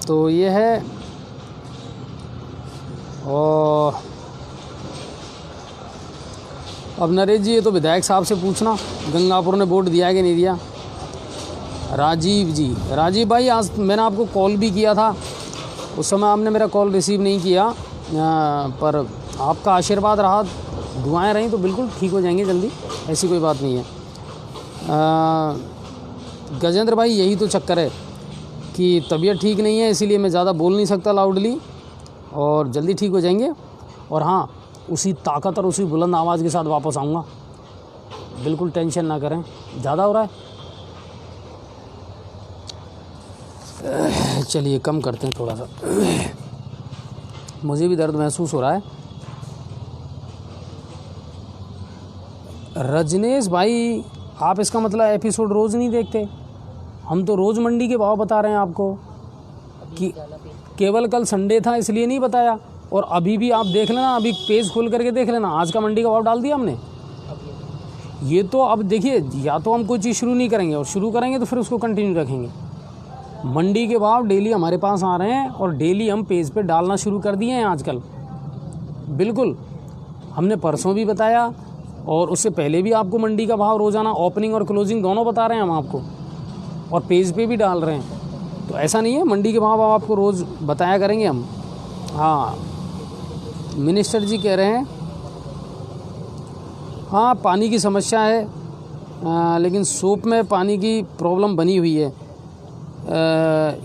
तो ये है। और अब नरेश जी ये तो विधायक साहब से पूछना गंगापुर ने वोट दिया कि नहीं दिया। राजीव जी, राजीव भाई आज मैंने आपको कॉल भी किया था, उस समय आपने मेरा कॉल रिसीव नहीं किया, पर आपका आशीर्वाद रहा, दुआएं रहीं, तो बिल्कुल ठीक हो जाएंगे जल्दी, ऐसी कोई बात नहीं है। गजेंद्र भाई यही तो चक्कर है कि तबीयत ठीक नहीं है, इसीलिए मैं ज़्यादा बोल नहीं सकता लाउडली, और जल्दी ठीक हो जाएंगे। और हाँ, उसी ताकत और उसी बुलंद आवाज़ के साथ वापस आऊँगा, बिल्कुल टेंशन ना करें। ज़्यादा हो रहा है, चलिए कम करते हैं थोड़ा सा, मुझे भी दर्द महसूस हो रहा है। रजनेश भाई आप इसका मतलब एपिसोड रोज़ नहीं देखते, हम तो रोज़ मंडी के भाव बता रहे हैं आपको, कि केवल कल संडे था इसलिए नहीं बताया। और अभी भी आप देख लेना, अभी पेज खोल करके देख लेना, आज का मंडी का भाव डाल दिया हमने। ये तो अब देखिए, या तो हम कोई चीज़ शुरू नहीं करेंगे, और शुरू करेंगे तो फिर उसको कंटिन्यू रखेंगे। मंडी के भाव डेली हमारे पास आ रहे हैं, और डेली हम पेज पे डालना शुरू कर दिए हैं आजकल। बिल्कुल, हमने परसों भी बताया, और उससे पहले भी आपको मंडी का भाव रोज़ाना ओपनिंग और क्लोजिंग दोनों बता रहे हैं हम आपको, और पेज पे भी डाल रहे हैं। तो ऐसा नहीं है, मंडी के भाव आपको रोज़ बताया करेंगे हम। हाँ, मिनिस्टर जी कह रहे हैं हाँ पानी की समस्या है, लेकिन सोप में पानी की प्रॉब्लम बनी हुई है।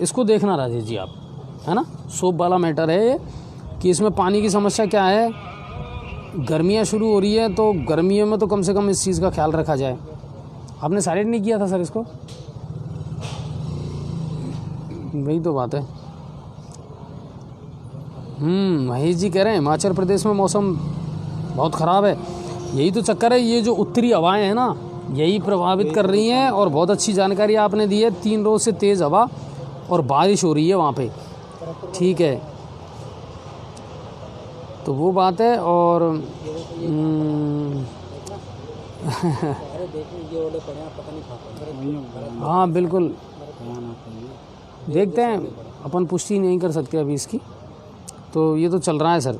इसको देखना राजेश जी आप, है ना, सोप वाला मैटर है ये, कि इसमें पानी की समस्या क्या है। गर्मियाँ शुरू हो रही है, तो गर्मियों में तो कम से कम इस चीज़ का ख्याल रखा जाए। आपने साइड नहीं किया था सर इसको, वही तो बात है। महेश जी कह रहे हैं हिमाचल प्रदेश में मौसम बहुत ख़राब है। यही तो चक्कर है, ये जो उत्तरी हवाएं हैं ना, यही प्रभावित कर रही हैं। और बहुत अच्छी जानकारी आपने दी है, 3 रोज़ से तेज़ हवा और बारिश हो रही है वहाँ पे, ठीक है, तो वो बात है। और हाँ बिल्कुल, देखते हैं, अपन पुष्टि नहीं कर सकते अभी इसकी, तो ये तो चल रहा है सर।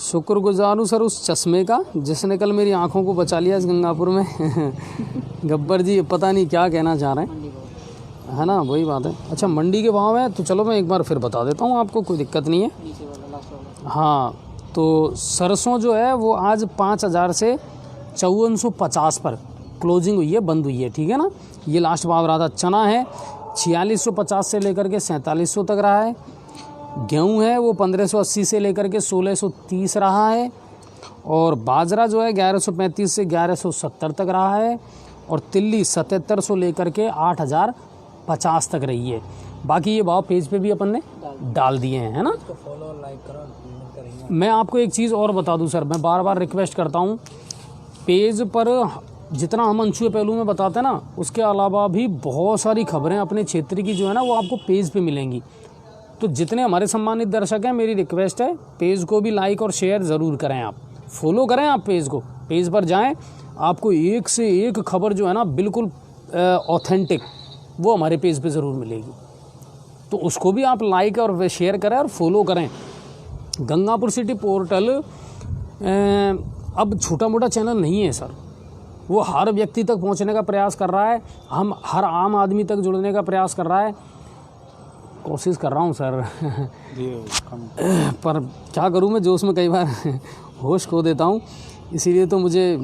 शुक्रगुजार हूँ सर उस चश्मे का जिसने कल मेरी आंखों को बचा लिया इस गंगापुर में। गब्बर जी पता नहीं क्या कहना चाह रहे हैं, है ना, वही बात है। अच्छा, मंडी के भाव है, तो चलो मैं एक बार फिर बता देता हूँ आपको, कोई दिक्कत नहीं है। हाँ, तो सरसों जो है वो आज 5,000 से 5450 पर क्लोजिंग हुई है, बंद हुई है, ठीक है ना, ये लास्ट भाव रहा था। चना है 4650 से लेकर के 4700 तक रहा है। गेहूं है वो 1580 से लेकर के 1630 रहा है। और बाजरा जो है 1135 से 1170 तक रहा है। और तिल्ली 7700 लेकर के 8050 तक रही है। बाकी ये भाव पेज पे भी अपन ने डाल दिए हैं, है ना। मैं आपको एक चीज़ और बता दूं सर, मैं बार बार रिक्वेस्ट करता हूं, पेज पर जितना हम अनछुए पहलू में बताते हैं ना, उसके अलावा भी बहुत सारी खबरें अपने क्षेत्र की जो है ना, वो आपको पेज पे मिलेंगी। तो जितने हमारे सम्मानित दर्शक हैं, मेरी रिक्वेस्ट है, पेज को भी लाइक और शेयर ज़रूर करें, आप फॉलो करें, आप पेज को, पेज पर जाएं, आपको एक से एक खबर जो है ना बिल्कुल ऑथेंटिक, वो हमारे पेज पे ज़रूर मिलेगी। तो उसको भी आप लाइक और शेयर करें और फॉलो करें। गंगापुर सिटी पोर्टल अब छोटा मोटा चैनल नहीं है सर, वो हर व्यक्ति तक पहुंचने का प्रयास कर रहा है, हम हर आम आदमी तक जुड़ने का प्रयास कर रहा है। कोशिश कर रहा हूं सर पर क्या करूं, मैं जोश में कई बार होश खो देता हूं, इसीलिए तो मुझे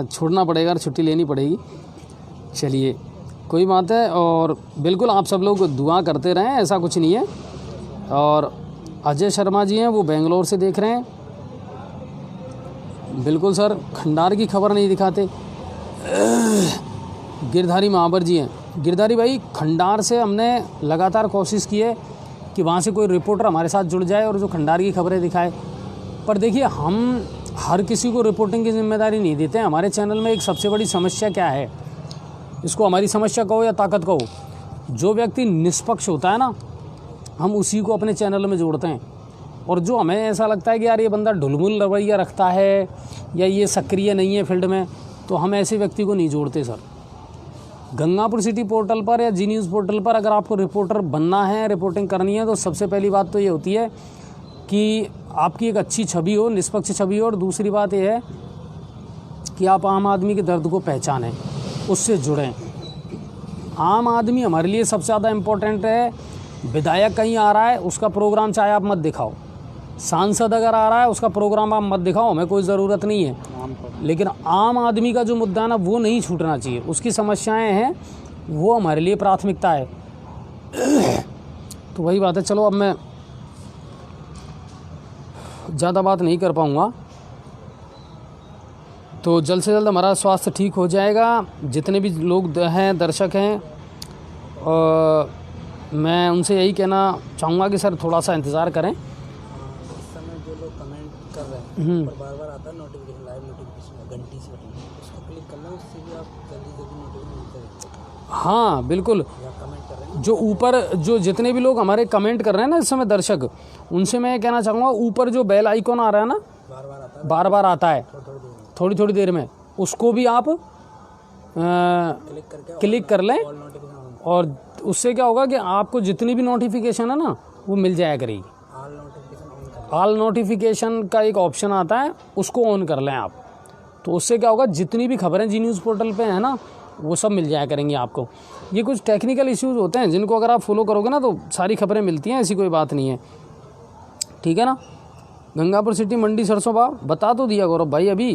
छोड़ना पड़ेगा और छुट्टी लेनी पड़ेगी। चलिए कोई बात है, और बिल्कुल आप सब लोग दुआ करते रहें, ऐसा कुछ नहीं है। और अजय शर्मा जी हैं, वो बेंगलोर से देख रहे हैं। बिल्कुल सर, खंडार की खबर नहीं दिखाते। गिरधारी महावर जी हैं। गिरधारी भाई, खंडार से हमने लगातार कोशिश की है कि वहाँ से कोई रिपोर्टर हमारे साथ जुड़ जाए और जो खंडार की खबरें दिखाए, पर देखिए हम हर किसी को रिपोर्टिंग की जिम्मेदारी नहीं देते हैं। हमारे चैनल में एक सबसे बड़ी समस्या क्या है, इसको हमारी समस्या कहो या ताकत कहो, जो व्यक्ति निष्पक्ष होता है ना, हम उसी को अपने चैनल में जोड़ते हैं। और जो हमें ऐसा लगता है कि यार ये बंदा ढुलमुल रवैया रखता है या ये सक्रिय नहीं है फील्ड में, तो हम ऐसे व्यक्ति को नहीं जोड़ते सर। गंगापुर सिटी पोर्टल पर या जी न्यूज़ पोर्टल पर अगर आपको रिपोर्टर बनना है, रिपोर्टिंग करनी है, तो सबसे पहली बात तो ये होती है कि आपकी एक अच्छी छवि हो, निष्पक्ष छवि हो, और दूसरी बात ये है कि आप आम आदमी के दर्द को पहचानें, उससे जुड़ें। आम आदमी हमारे लिए सबसे ज़्यादा इम्पोर्टेंट है। विधायक कहीं आ रहा है, उसका प्रोग्राम चाहे आप मत दिखाओ, सांसद अगर आ रहा है उसका प्रोग्राम आप मत दिखाओ, हमें कोई ज़रूरत नहीं है, लेकिन आम आदमी का जो मुद्दा है ना, वो नहीं छूटना चाहिए। उसकी समस्याएं हैं, वो हमारे लिए प्राथमिकता है। तो वही बात है। चलो अब मैं ज़्यादा बात नहीं कर पाऊँगा, तो जल्द से जल्द हमारा स्वास्थ्य ठीक हो जाएगा। जितने भी लोग हैं, दर्शक हैं, मैं उनसे यही कहना चाहूँगा कि सर थोड़ा सा इंतज़ार करें। इस समय जो लोग कमेंट कर रहे हैं, पर बार बार आता है नोटिफिकेशन, लाइव नोटिफिकेशन घंटी से बटन, उसको क्लिक करना, उससे भी आप जल्दी नोटिफिकेशन मिलते हैं। हाँ बिल्कुल, कमेंट कर रहे हैं जो ऊपर जो जितने भी लोग हमारे कमेंट कर रहे हैं ना इस समय दर्शक, उनसे मैं कहना चाहूँगा, ऊपर जो बेल आइकॉन आ रहा है ना, बार बार आता है थोड़ी थोड़ी देर में, उसको भी आप क्लिक कर लें, और उससे क्या होगा कि आपको जितनी भी नोटिफिकेशन है ना, वो मिल जाया करेगी। ऑल नोटिफिकेशन का एक ऑप्शन आता है, उसको ऑन कर लें आप, तो उससे क्या होगा, जितनी भी खबरें जी न्यूज़ पोर्टल पे हैं ना, वो सब मिल जाया करेंगी आपको। ये कुछ टेक्निकल इश्यूज होते हैं जिनको अगर आप फॉलो करोगे ना, तो सारी खबरें मिलती हैं, ऐसी कोई बात नहीं है, ठीक है ना। गंगापुर सिटी मंडी सरसों भाव बता तो दिया गौरव भाई अभी।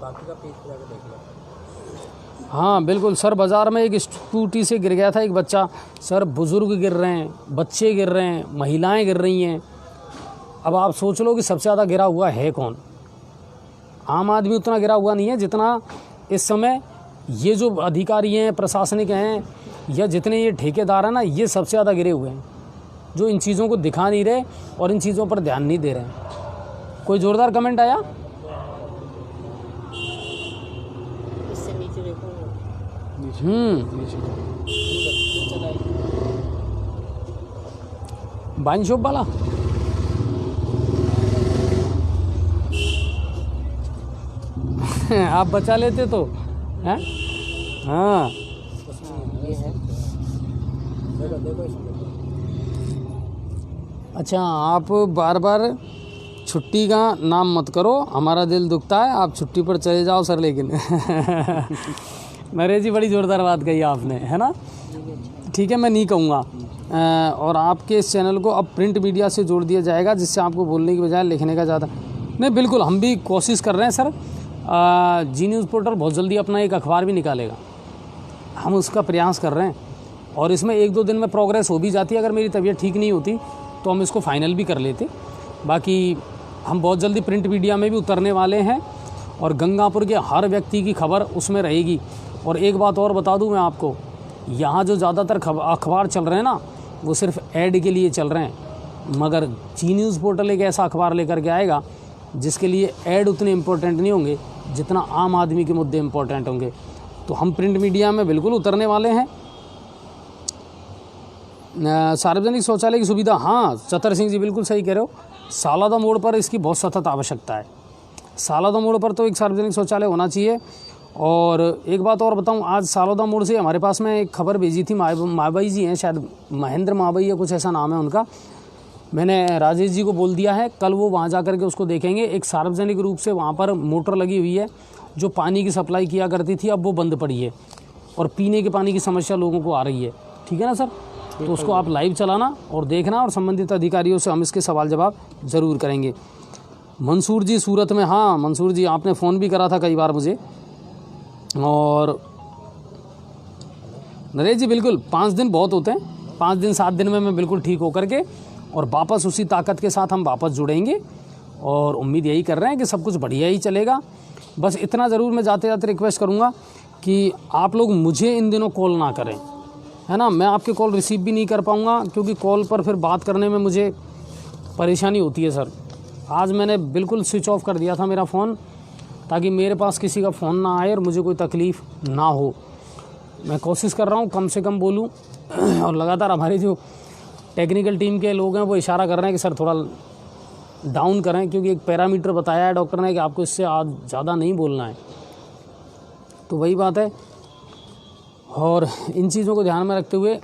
बाकी का पेज पे जाकर देख लो। हाँ बिल्कुल सर, बाज़ार में एक स्कूटी से गिर गया था एक बच्चा। सर बुज़ुर्ग गिर रहे हैं, बच्चे गिर रहे हैं, महिलाएं गिर रही हैं। अब आप सोच लो कि सबसे ज़्यादा गिरा हुआ है कौन। आम आदमी उतना गिरा हुआ नहीं है जितना इस समय ये जो अधिकारी हैं, प्रशासनिक हैं, या जितने ये ठेकेदार हैं ना, ये सबसे ज़्यादा गिरे हुए हैं, जो इन चीज़ों को दिखा नहीं रहे और इन चीज़ों पर ध्यान नहीं दे रहे हैं। कोई ज़ोरदार कमेंट आया? इससे नीचे देखो, वाइन शॉप वाला। आप बचा लेते तो हैं? हाँ ये है, देखो देखो इसमें। अच्छा, आप बार बार छुट्टी का नाम मत करो, हमारा दिल दुखता है, आप छुट्टी पर चले जाओ सर। लेकिन नरेश जी, बड़ी ज़ोरदार बात कही आपने, है ना। ठीक है, मैं नहीं कहूँगा। और आपके इस चैनल को अब प्रिंट मीडिया से जोड़ दिया जाएगा, जिससे आपको बोलने की बजाय लिखने का ज़्यादा नहीं। बिल्कुल, हम भी कोशिश कर रहे हैं सर। जी न्यूज़ पोर्टल बहुत जल्दी अपना एक अखबार भी निकालेगा, हम उसका प्रयास कर रहे हैं, और इसमें 1-2 दिन में प्रोग्रेस हो भी जाती है। अगर मेरी तबीयत ठीक नहीं होती तो हम इसको फाइनल भी कर लेते। बाकी हम बहुत जल्दी प्रिंट मीडिया में भी उतरने वाले हैं, और गंगापुर के हर व्यक्ति की खबर उसमें रहेगी। और एक बात और बता दूं मैं आपको, यहाँ जो ज़्यादातर अखबार चल रहे हैं ना, वो सिर्फ ऐड के लिए चल रहे हैं, मगर जी न्यूज़ पोर्टल एक ऐसा अखबार लेकर के आएगा जिसके लिए ऐड उतने इम्पोर्टेंट नहीं होंगे जितना आम आदमी के मुद्दे इम्पोर्टेंट होंगे। तो हम प्रिंट मीडिया में बिल्कुल उतरने वाले हैं। सार्वजनिक शौचालय की सुविधा, हाँ चतर सिंह जी बिल्कुल सही कह रहे हो, सालादा मोड़ पर इसकी बहुत सतत आवश्यकता है। सालादा मोड़ पर तो एक सार्वजनिक शौचालय होना चाहिए। और एक बात और बताऊं, आज सालादा मोड़ से हमारे पास में एक खबर भेजी थी, माबाई जी हैं, शायद महेंद्र माबाई या कुछ ऐसा नाम है उनका। मैंने राजेश जी को बोल दिया है, कल वो वहाँ जा कर के उसको देखेंगे। एक सार्वजनिक रूप से वहाँ पर मोटर लगी हुई है जो पानी की सप्लाई किया करती थी, अब वो बंद पड़ी है, और पीने के पानी की समस्या लोगों को आ रही है। ठीक है ना सर, तो उसको आप लाइव चलाना और देखना, और संबंधित अधिकारियों से हम इसके सवाल जवाब ज़रूर करेंगे। मंसूर जी सूरत में, हाँ मंसूर जी, आपने फ़ोन भी करा था कई बार मुझे। और नरेश जी बिल्कुल 5 दिन बहुत होते हैं, 5 दिन 7 दिन में मैं बिल्कुल ठीक होकर के और वापस उसी ताकत के साथ हम वापस जुड़ेंगे। और उम्मीद यही कर रहे हैं कि सब कुछ बढ़िया ही चलेगा। बस इतना ज़रूर मैं जाते जाते रिक्वेस्ट करूँगा कि आप लोग मुझे इन दिनों कॉल ना करें, है ना। मैं आपके कॉल रिसीव भी नहीं कर पाऊँगा क्योंकि कॉल पर फिर बात करने में मुझे परेशानी होती है सर। आज मैंने बिल्कुल स्विच ऑफ कर दिया था मेरा फ़ोन, ताकि मेरे पास किसी का फ़ोन ना आए और मुझे कोई तकलीफ़ ना हो। मैं कोशिश कर रहा हूँ कम से कम बोलूँ और लगातार हमारी जो टेक्निकल टीम के लोग हैं वो इशारा कर रहे हैं कि सर थोड़ा डाउन करें, क्योंकि एक पैरामीटर बताया है डॉक्टर ने कि आपको इससे आज ज़्यादा नहीं बोलना है। तो वही बात है, और इन चीज़ों को ध्यान में रखते हुए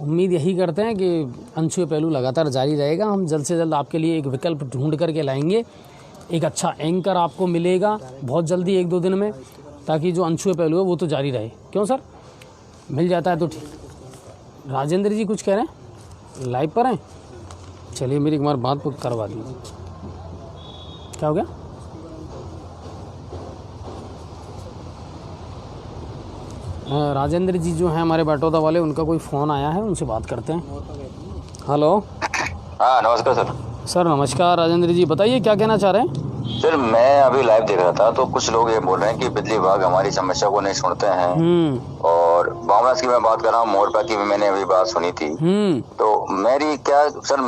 उम्मीद यही करते हैं कि अनछुए पहलू लगातार जारी रहेगा। हम जल्द से जल्द आपके लिए एक विकल्प ढूंढ करके लाएंगे, एक अच्छा एंकर आपको मिलेगा बहुत जल्दी, 1-2 दिन में, ताकि जो अनछुए पहलू है वो तो जारी रहे। क्यों सर, मिल जाता है तो ठीक। राजेंद्र जी कुछ कह रहे हैं, लाइव पर हैं? चलिए मेरी एक बार बात करवा दीजिए। क्या हो गया? राजेंद्र जी जो हैं हमारे बैटोदा वाले, उनका कोई फ़ोन आया है, उनसे बात करते हैं। हेलो। हाँ नमस्कार सर। सर नमस्कार राजेंद्र जी, बताइए क्या कहना चाह रहे हैं? सर मैं अभी लाइव देख रहा था तो कुछ लोग ये बोल रहे हैं कि बिजली विभाग हमारी समस्या को नहीं सुनते हैं, और बावनास की मैं बात कर रहा हूँ, मोरपा की भी मैंने अभी बात सुनी थी। तो मेरी क्या सर,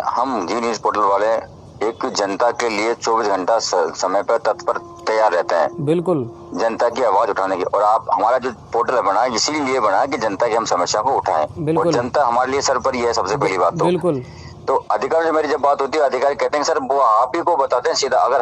हम जी न्यूज पोर्टल वाले एक जनता के लिए 24 घंटा समय पर तत्पर तैयार रहते हैं, बिल्कुल जनता की आवाज उठाने की। और आप हमारा जो पोर्टल बना है इसीलिए बना है कि जनता की हम समस्या को उठाएं, और जनता हमारे लिए सर पर ही है सबसे पहली बात। तो बिल्कुल, तो अधिकारी से मेरी जब बात होती है, अधिकारी कहते हैं सर वो आप ही को बताते हैं सीधा, अगर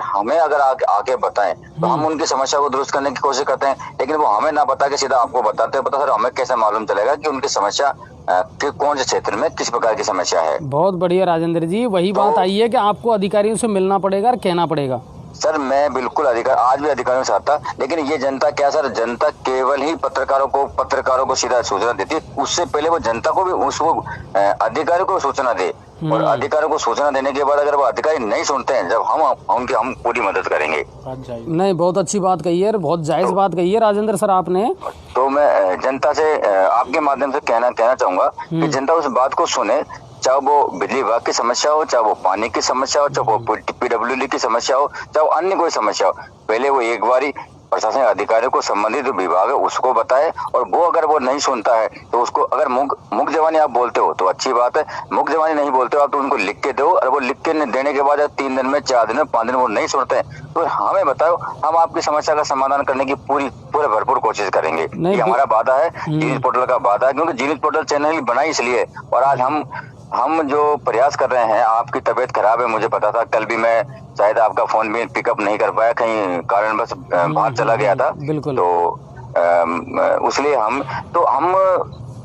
आके बताएं तो हम उनकी समस्या को दुरुस्त करने की कोशिश करते हैं, लेकिन वो हमें ना बता के सीधा आपको बताते हैं। पता सर हमें कैसे मालूम चलेगा कि उनकी समस्या कि कौन से क्षेत्र में किस प्रकार की समस्या है? बहुत बढ़िया राजेंद्र जी, वही बात आई है कि आपको अधिकारियों से मिलना पड़ेगा और कहना पड़ेगा। सर मैं बिल्कुल आज भी अधिकारियों से आता, लेकिन ये जनता क्या सर, जनता केवल ही पत्रकारों को सीधा सूचना देती है। उससे पहले वो जनता को भी उसको अधिकारियों को सूचना दे, और अधिकारियों को सूचना देने के बाद अगर वो अधिकारी नहीं सुनते हैं, जब हम पूरी मदद करेंगे। नहीं, बहुत अच्छी बात कही है, बहुत जायज बात कही है राजेंद्र सर आपने। तो मैं जनता से आपके माध्यम से कहना चाहूंगा कि जनता उस बात को सुने, चाहे वो बिजली विभाग की समस्या हो, चाहे वो पानी की समस्या हो, चाहे वो PWD की समस्या हो, चाहे वो अन्य कोई समस्या हो, पहले वो एक बारी प्रशासनिक अधिकारियों को संबंधित जो विभाग है उसको बताए, और वो अगर वो नहीं सुनता है तो उसको, अगर मुख जबानी आप बोलते हो तो अच्छी बात है, मुख जबानी नहीं बोलते हो आप तो उनको लिख के दो, और वो लिख के देने के बाद 3 दिन में, 4 दिन में, 5 दिन में वो नहीं सुनते हैं तो हमें बताओ, हम आपकी समस्या का समाधान करने की पूरी भरपूर कोशिश करेंगे। ये हमारा वादा है, जीनिस पोर्टल का वादा है, क्योंकि जीनिस पोर्टल चैनल बना इसलिए। और आज हम जो प्रयास कर रहे हैं, आपकी तबीयत खराब है मुझे पता था, कल भी मैं शायद आपका फोन भी पिकअप नहीं कर पाया, कहीं कारणवश बाहर चला गया था, बिल्कुल। तो इसलिए हम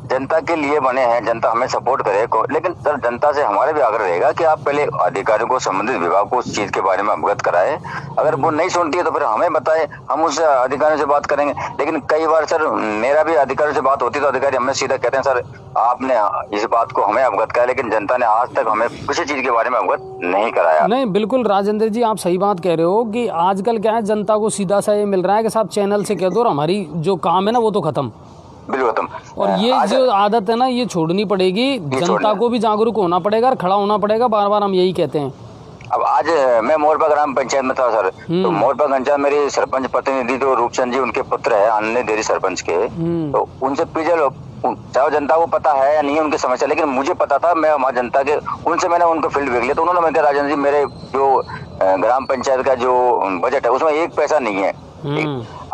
जनता के लिए बने हैं, जनता हमें सपोर्ट करे, लेकिन सर जनता से हमारे भी आग्रह रहेगा कि आप पहले अधिकारियों को, संबंधित विभाग को उस चीज के बारे में अवगत कराएं। अगर वो नहीं सुनती है तो फिर हमें बताएं, हम उस अधिकारियों से बात करेंगे। लेकिन कई बार सर मेरा भी अधिकारियों से बात होती है तो अधिकारी हमें सीधा कहते हैं सर आपने इस बात को हमें अवगत कराया, लेकिन जनता ने आज तक हमें किसी चीज के बारे में अवगत नहीं कराया। नहीं बिल्कुल राजेंद्र जी, आप सही बात कह रहे हो कि आजकल क्या है, जनता को सीधा सा ये मिल रहा है कि साहब चैनल से कह दो और हमारी जो काम है ना वो तो खत्म, बिल्कुल। और ये जो आदत है ना ये छोड़नी पड़ेगी, जनता को भी जागरूक होना पड़ेगा और खड़ा होना पड़ेगा, बार बार हम यही कहते हैं। अब आज मैं मोरपा ग्राम पंचायत में था सर, तो मोरपा पंचायत मेरे सरपंच प्रतिनिधि जो रूपचंद जी, उनके पुत्र है, अन्य देरी सरपंच के, तो उनसे पिछले, चाहे जनता को पता है या नहीं उनकी समस्या, लेकिन मुझे पता था, मैं हमारी जनता के उनसे मैंने उनको फील्ड देख लिया, तो उन्होंने कहा राजेंद्र जी मेरे जो ग्राम पंचायत का जो बजट है उसमें 1 पैसा नहीं है,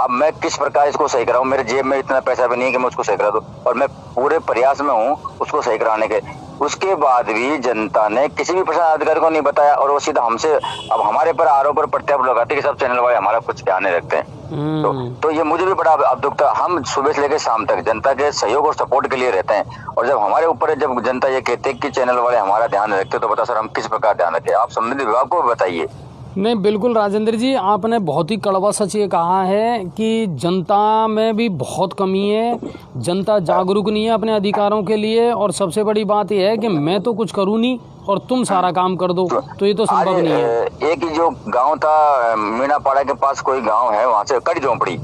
अब मैं किस प्रकार इसको सही कराऊं, मेरे जेब में इतना पैसा भी नहीं है कि मैं उसको सही करा दूं, और मैं पूरे प्रयास में हूं उसको सही कराने के। उसके बाद भी जनता ने किसी भी प्रशासन अधिकारी को नहीं बताया, और वो सीधा हमसे अब हमारे पर आरोप और प्रत्यारोप लगाते कि सब चैनल वाले हमारा कुछ ध्यान नहीं रखते हैं। तो ये मुझे भी बड़ा अब दुख था। हम सुबह से लेकर शाम तक जनता के सहयोग और सपोर्ट के लिए रहते हैं, और जब हमारे ऊपर जब जनता ये कहते कि चैनल वाले हमारा ध्यान रखते तो बता सर हम किस प्रकार ध्यान रखें, आप संबंधित विभाग को बताइए। नहीं बिल्कुल राजेंद्र जी, आपने बहुत ही कड़वा सच ये कहा है कि जनता में भी बहुत कमी है, जनता जागरूक नहीं है अपने अधिकारों के लिए, और सबसे बड़ी बात यह है कि मैं तो कुछ करूँ नहीं और तुम सारा काम कर दो, तो ये तो संभव नहीं है। एक ही जो गांव था मीनापाड़ा के पास कोई गांव है, वहाँ से कड़ी झोंपड़ी,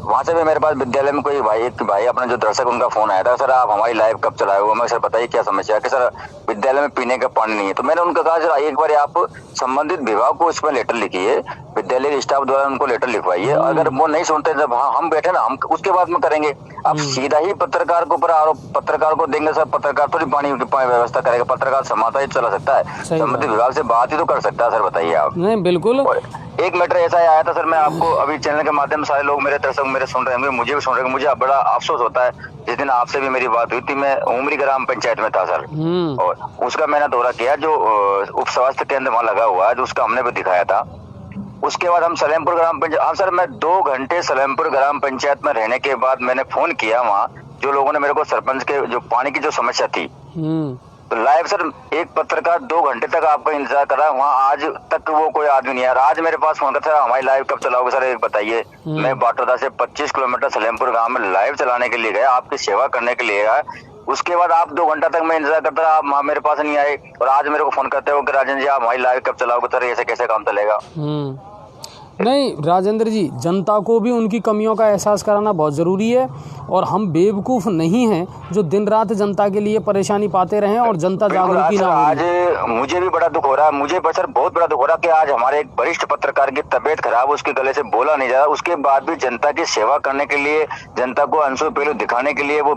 वहाँ से भी मेरे पास विद्यालय में कोई एक भाई अपना जो दर्शक उनका फोन आया था, सर आप हमारी लाइव कब चलाए हुए? मैं सर बताइए क्या समस्या है कि सर विद्यालय में पीने का पानी नहीं है। तो मैंने उनका कहा सर एक बार आप संबंधित विभाग को इसमें लेटर लिखिए, विद्यालय के स्टाफ द्वारा उनको लेटर लिखवाइए। अगर वो नहीं सुनते, जब हम बैठे ना, हम उसके बाद में करेंगे। आप सीधा ही पत्रकार को पर आरोप पत्रकार को देंगे सर, पत्रकार थोड़ी पानी की व्यवस्था करेगा, पत्रकार समाता ही चला सकता है, संबंधित विभाग से बात ही तो कर सकता है। सर बताइए आप। नहीं बिल्कुल। एक मैटर ऐसा आया था सर, मैं आपको अभी चैनल के माध्यम से सारे लोग मेरे दर्शक मेरे सुन रहे होंगे, मुझे भी सुन रहे होंगे, मुझे बड़ा अफसोस होता है। जिस दिन आपसे भी मेरी बात हुई थी, मैं उमरी ग्राम पंचायत में था सर, और उसका मैंने दौरा किया, जो उप स्वास्थ्य केंद्र वहाँ लगा हुआ है, जो उसका हमने भी दिखाया था। उसके बाद हम सलेमपुर ग्राम पंचायत, हाँ सर, मैं 2 घंटे सलेमपुर ग्राम पंचायत में रहने के बाद मैंने फोन किया वहाँ, जो लोगों ने मेरे को सरपंच के जो पानी की जो समस्या थी, तो लाइव सर एक पत्रकार 2 घंटे तक आपका इंतजार कर रहा है वहाँ, आज तक वो कोई आदमी नहीं आया। आज मेरे पास फोन करता है हमारी लाइव कब चलाओगे सर, एक बताइए। मैं बाटोदा से 25 किलोमीटर सलेमपुर गांव में लाइव चलाने के लिए गया, आपकी सेवा करने के लिए गया। उसके बाद आप 2 घंटा तक मैं इंतजार करता रहा, आप मेरे पास नहीं आए, और आज मेरे को फोन करते हो कि राजन जी आप हमारी लाइव कब चलाओगे सर, ऐसे कैसे काम चलेगा? नहीं राजेंद्र जी, जनता को भी उनकी कमियों का एहसास कराना बहुत ज़रूरी है, और हम बेवकूफ़ नहीं हैं जो दिन रात जनता के लिए परेशानी पाते रहें और जनता जागरूक ना हो। आज मुझे भी बड़ा दुख हो रहा है, मुझे सर बहुत बड़ा दुख हो रहा है कि आज हमारे एक वरिष्ठ पत्रकार की तबीयत खराब, उसके गले से बोला नहीं जा रहा, उसके बाद भी जनता की सेवा करने के लिए, जनता को अंशु पहलू दिखाने के लिए वो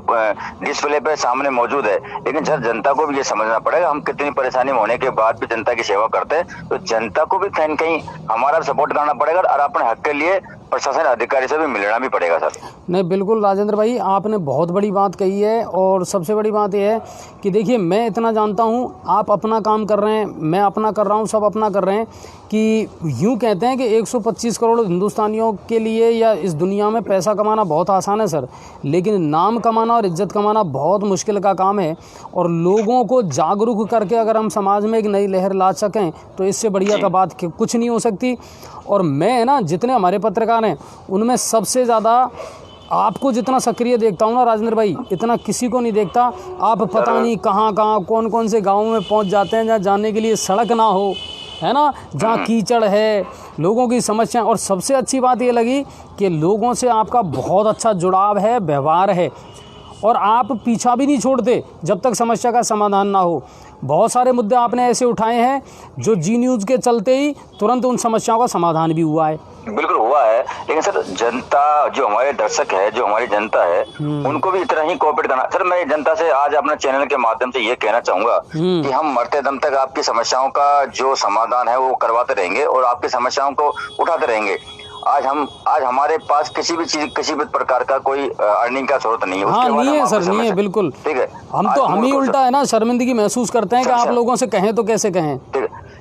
डिस्प्ले पे सामने मौजूद है। लेकिन सर जनता को भी ये समझना पड़ेगा, हम कितनी परेशानी होने के बाद भी जनता की सेवा करते हैं, तो जनता को भी कहीं कहीं हमारा सपोर्ट करना पड़ेगा, और अपने हक के लिए प्रशासन अधिकारी से भी मिलना भी पड़ेगा सर। नहीं बिल्कुल राजेंद्र भाई, आपने बहुत बड़ी बात कही है, और सबसे बड़ी बात यह है कि देखिए, मैं इतना जानता हूँ, आप अपना काम कर रहे हैं, मैं अपना कर रहा हूँ, सब अपना कर रहे हैं, कि यूँ कहते हैं कि 125 करोड़ हिंदुस्तानियों के लिए या इस दुनिया में पैसा कमाना बहुत आसान है सर, लेकिन नाम कमाना और इज्जत कमाना बहुत मुश्किल का काम है। और लोगों को जागरूक करके अगर हम समाज में एक नई लहर ला सकें, तो इससे बढ़िया का बात कुछ नहीं हो सकती। और मैं ना, जितने हमारे पत्रकार हैं, उनमें सबसे ज़्यादा आपको जितना सक्रिय देखता हूँ ना राजेंद्र भाई, इतना किसी को नहीं देखता। आप पता नहीं कहाँ कहाँ कौन कौन से गाँव में पहुँच जाते हैं जहाँ जाने के लिए सड़क ना हो, है ना, जहाँ कीचड़ है, लोगों की समस्या। और सबसे अच्छी बात ये लगी कि लोगों से आपका बहुत अच्छा जुड़ाव है, व्यवहार है, और आप पीछा भी नहीं छोड़ते जब तक समस्या का समाधान ना हो। बहुत सारे मुद्दे आपने ऐसे उठाए हैं जो जी न्यूज़ के चलते ही तुरंत उन समस्याओं का समाधान भी हुआ है। बिल्कुल हुआ है, लेकिन सर जनता, जो हमारे दर्शक है, जो हमारी जनता है, उनको भी इतना ही कोऑपरेट करना। सर मैं जनता से आज अपने चैनल के माध्यम से ये कहना चाहूंगा कि हम मरते दम तक आपकी समस्याओं का जो समाधान है वो करवाते रहेंगे, और आपकी समस्याओं को उठाते रहेंगे। आज हमारे पास किसी भी प्रकार का कोई अर्निंग का स्रोत नहीं है। हाँ नहीं है सर, नहीं है, बिल्कुल ठीक है। हम ही उल्टा है ना, शर्मिंदगी महसूस करते हैं कि आप लोगों से कहें तो कैसे कहें।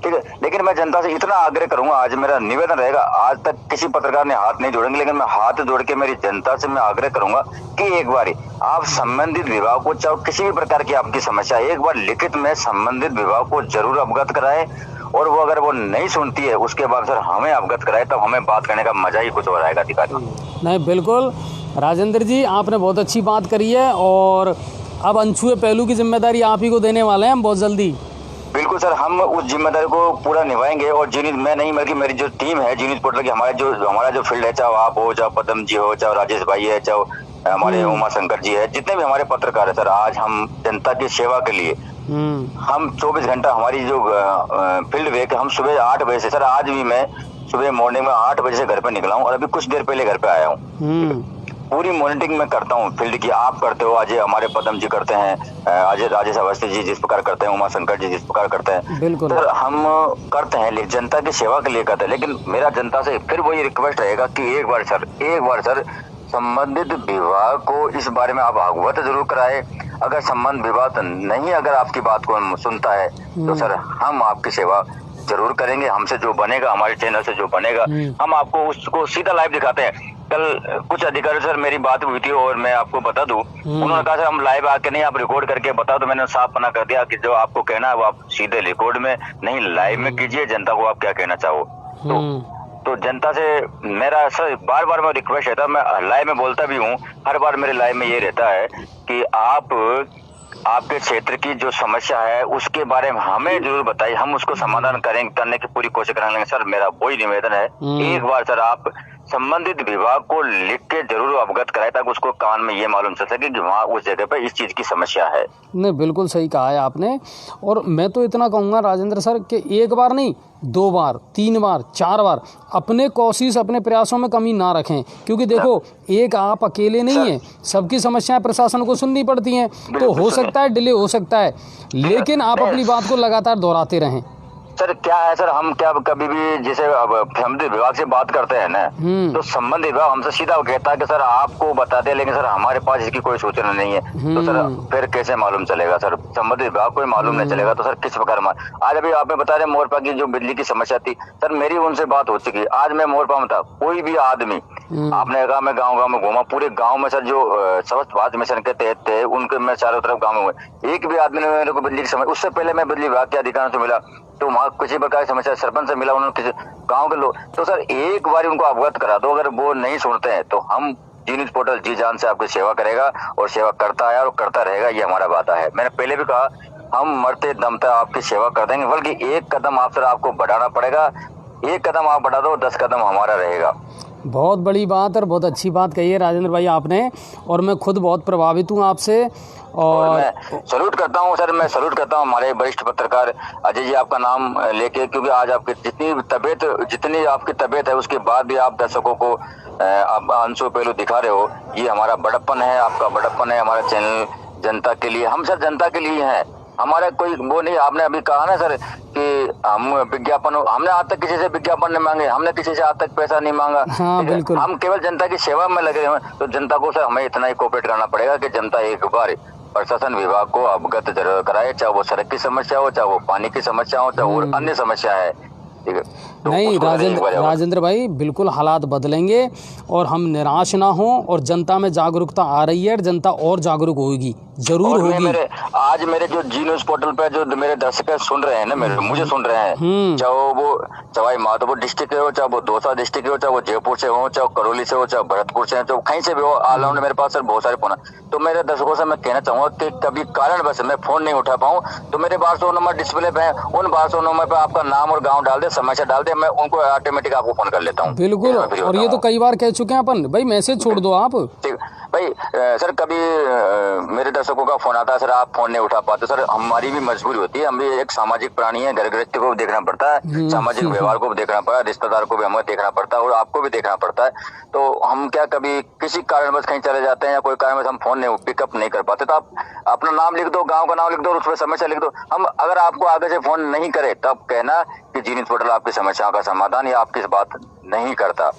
ठीक है, लेकिन मैं जनता से इतना आग्रह करूंगा, आज मेरा निवेदन रहेगा, आज तक किसी पत्रकार ने हाथ नहीं जोड़ेंगे, लेकिन मैं हाथ जोड़ के मेरी जनता से मैं आग्रह करूंगा कि एक बार आप संबंधित विभाग को, चाहे किसी भी प्रकार की आपकी समस्या, एक बार लिखित में संबंधित विभाग को जरूर अवगत कराएं, और वो अगर वो नहीं सुनती है उसके बाद सर हमें अवगत कराए, तब हमें बात करने का मजा ही कुछ और आएगा अधिकारी। नहीं बिल्कुल राजेंद्र जी, आपने बहुत अच्छी बात करी है, और अब अनछुए पहलू की जिम्मेदारी आप ही को देने वाले हैं हम बहुत जल्दी। बिल्कुल सर, हम उस जिम्मेदारी को पूरा निभाएंगे, और जी न्यूज़ मैं नहीं, बल्कि मेरी जो टीम है जी न्यूज़ पोर्टल की, हमारा जो फील्ड है, चाहे आप हो, चाहे पदम जी हो, चाहे राजेश भाई है, चाहे हमारे उमा शंकर जी है, जितने भी हमारे पत्रकार है सर, आज हम जनता की सेवा के लिए हम 24 घंटा हमारी जो फील्ड वर्क, हम सुबह 8 बजे से, सर आज भी मैं सुबह मॉर्निंग में 8 बजे से घर पे निकला हूँ, और अभी कुछ देर पहले घर पे आया हूँ। पूरी मॉनिटरिंग में करता हूँ फील्ड की, आप करते हो, आज हमारे पदम जी करते हैं, आज राजेश अवस्थी जी जिस प्रकार करते हैं, उमा शंकर जी जिस प्रकार करते हैं, बिल्कुल सर हम करते हैं, जनता की सेवा के लिए करते हैं। लेकिन मेरा जनता से फिर वही रिक्वेस्ट रहेगा कि एक बार सर संबंधित विभाग को इस बारे में आप अवगत जरूर कराए। अगर संबंध विभाग नहीं अगर आपकी बात को सुनता है, तो सर हम आपकी सेवा जरूर करेंगे। हमसे जो बनेगा, हमारे चैनल से जो बनेगा, हम आपको उसको सीधा लाइव दिखाते हैं। कल कुछ अधिकारी सर मेरी बात हुई थी, और मैं आपको बता दूं, उन्होंने कहा सर हम लाइव आके नहीं, आप रिकॉर्ड करके बताओ। तो मैंने साफ मना कर दिया कि जो आपको कहना है वो आप सीधे रिकॉर्ड में नहीं, लाइव में कीजिए, जनता को आप क्या कहना चाहो। तो जनता से मेरा सर बार बार मैं रिक्वेस्ट रहता है, मैं लाइव में बोलता भी हूँ, हर बार मेरे लाइव में ये रहता है कि आपके क्षेत्र की जो समस्या है उसके बारे में हमें जरूर बताइए, हम उसको समाधान करने की पूरी कोशिश करेंगे। सर मेरा वही निवेदन है, एक बार सर आप संबंधित विभाग को लिख के जरूर अवगत कराए, ताकि उसको कान में ये मालूम चल सके कि वहाँ उस जगह पे इस चीज की समस्या है। नहीं, बिल्कुल सही कहा है आपने। और मैं तो इतना कहूँगा राजेंद्र सर कि एक बार नहीं, 2 बार, 3 बार, 4 बार अपने कोशिश, अपने प्रयासों में कमी ना रखें, क्योंकि देखो एक आप अकेले नहीं हैं, सबकी समस्याएं प्रशासन को सुननी पड़ती हैं। तो हो सकता है डिले हो सकता है, लेकिन आप अपनी बात को लगातार दोहराते रहें। सर क्या है सर, हम क्या कभी भी जैसे अब संबंधित विभाग से बात करते हैं ना, तो संबंधित विभाग हमसे सीधा कहता है कि सर आपको बता दे, लेकिन सर हमारे पास इसकी कोई सूचना नहीं है। तो सर फिर कैसे मालूम चलेगा सर, संबंधित विभाग को मालूम नहीं चलेगा तो सर किस प्रकार आज अभी आपने बता रहे मोरपा की जो बिजली की समस्या थी, सर मेरी उनसे बात हो चुकी। आज मैं मोरपा में था, कोई भी आदमी, आपने कहा मैं गाँव में घूमा, पूरे गाँव में सर जो स्वच्छ भारत मिशन के तहत थे उनके मैं चारों तरफ गाँव में हुए, एक भी आदमी ने मेरे को बिजली की समस्या, उससे पहले मैं बिजली विभाग के अधिकारियों से मिला तो वहाँ किसी प्रकार की समस्या, सरपंच से मिला, उन्होंने किसी गांव के लोग, तो सर एक बार उनको अवगत करा दो। अगर वो नहीं सुनते हैं तो हम जी न्यूज़ पोर्टल जी जान से आपकी सेवा करेगा और सेवा करता है और करता रहेगा, ये हमारा वादा है। मैंने पहले भी कहा हम मरते दम तक आपकी सेवा कर देंगे, बल्कि एक कदम आप सर आपको बढ़ाना पड़ेगा, एक कदम आप बढ़ा दो 10 कदम हमारा रहेगा। बहुत बड़ी बात और बहुत अच्छी बात कही है राजेंद्र भाई आपने, और मैं खुद बहुत प्रभावित हूँ आपसे। और मैं सल्यूट करता हूँ सर, मैं सल्यूट करता हूँ हमारे वरिष्ठ पत्रकार अजय जी आपका नाम लेके, क्योंकि आज आपकी जितनी आपकी तबीयत है उसके बाद भी आप दर्शकों को अंशु पहलू दिखा रहे हो, ये हमारा बड़प्पन है, आपका बड़प्पन है। हमारा चैनल जनता के लिए, हम सर जनता के लिए हैं, हमारा कोई वो नहीं। आपने अभी कहा ना सर कि हम विज्ञापन, हमने आज तक किसी से विज्ञापन नहीं मांगे, हमने किसी से आज तक पैसा नहीं मांगा। हाँ, बिल्कुल। हम केवल जनता की सेवा में लगे हुए हैं, तो जनता को सर हमें इतना ही कोऑपरेट करना पड़ेगा कि जनता एक बार प्रशासन विभाग को अवगत जरूर कराए, चाहे वो सड़क की समस्या हो, चाहे वो पानी की समस्या हो, चाहे वो अन्य समस्या है, ठीक है। तो नहीं राजेंद्र भाई, बिल्कुल हालात बदलेंगे और हम निराश ना हो, और जनता में जागरूकता आ रही है, जनता और जागरूक होगी, जरूर होगी। आज मेरे जो जी न्यूज़ पोर्टल पे जो मेरे दर्शक सुन रहे हैं ना, मुझे सुन रहे हैं, चाहे वो सवाई माधोपुर डिस्ट्रिक्ट हो, चाहे वो दौसा डिस्ट्रिक्ट हो, चाहे वो जयपुर से हो, चाहे करौली से हो, चाहे भरतपुर से हो, चाहे कहीं से भी हो, ऑल राउंड मेरे पास सर बहुत सारे फोन है। तो मेरे दर्शकों से मैं कहना चाहूंगा कि कभी कारणवश मैं फोन नहीं उठा पाऊँ तो मेरे 1200 नंबर डिस्प्ले पे है, उन 1200 नंबर पे आपका नाम और गाँव डाल दे, समस्या डाल दे, मैं उनको ऑटोमेटिक आपको फोन कर लेता हूँ। बिल्कुल, और ये तो कई बार कह चुके हैं अपन, भाई मैसेज छोड़ दो आप। भाई सर कभी मेरे दर्शकों का फोन आता है, सर आप फोन नहीं उठा पाते, सर हमारी भी मजबूरी होती है, हम भी एक सामाजिक प्राणी है, घर गृहस्थी को भी देखना पड़ता है, सामाजिक व्यवहार को भी देखना पड़ता है, रिश्तेदार को भी हमें देखना पड़ता है और आपको भी देखना पड़ता है। तो हम क्या कभी किसी कारणवश कहीं चले जाते हैं या कोई कारणवश हम फोन नहीं पिकअप नहीं कर पाते, तो आप अपना नाम लिख दो, गाँव का नाम लिख दो, उस पर समस्या लिख दो। हम अगर आपको आगे से फोन नहीं करे तब कहना कि जी न्यूज़ पोर्टल आपकी समस्याओं का समाधान या आपकी बात नहीं करता।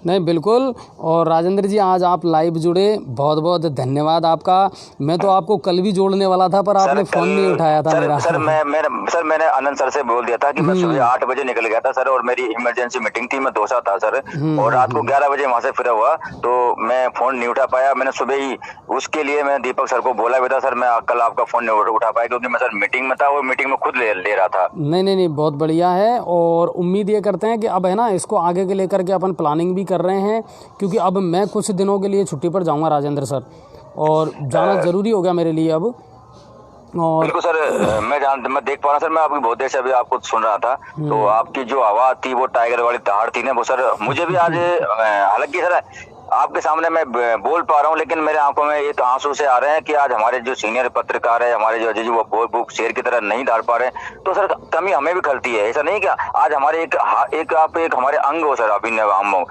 नहीं, बिल्कुल। और राजेंद्र जी आज आप लाइव जुड़े, बहुत बहुत धन्यवाद आपका। मैं तो आपको कल भी जोड़ने वाला था पर आपने फोन नहीं उठाया था मेरा। सर मैंने आनंद सर से बोल दिया था कि मैं सुबह 8 बजे निकल गया था सर, और मेरी इमरजेंसी मीटिंग थी, मैं दौसा था सर, और रात को 11 बजे वहां से फिर हुआ तो मैं फोन नहीं उठा पाया। मैंने सुबह ही उसके लिए मैं दीपक सर को बोला भी था, सर मैं कल आपका फोन नहीं उठा पाया क्योंकि मैं सर मीटिंग में था, वो मीटिंग में खुद ले रहा था। नहीं, बहुत बढ़िया है, और उम्मीद ये करते हैं कि अब है ना इसको आगे के लेकर के अपन प्लानिंग भी कर रहे हैं, क्योंकि अब मैं कुछ दिनों के लिए छुट्टी पर जाऊंगा राजेंद्र सर, और जाना जरूरी हो गया मेरे लिए अब। और बिल्कुल सर, मैं देख पा रहा सर, मैं आपकी बहुत देर से अभी आपको सुन रहा था, तो आपकी जो आवाज थी वो टाइगर वाली दहाड़ थी ना, वो सर मुझे भी आज, हालांकि सर आपके सामने मैं बोल पा रहा हूँ, लेकिन मेरे आंखों में ये तो आंसू से आ रहे हैं कि आज हमारे जो सीनियर पत्रकार है, हमारे जो अजय जी, वो बोल शेर की तरह नहीं डाल पा रहे हैं। तो सर कमी हमें भी खलती है, ऐसा नहीं क्या आज हमारे एक हमारे अंग हो सर, अभिनव हम हो,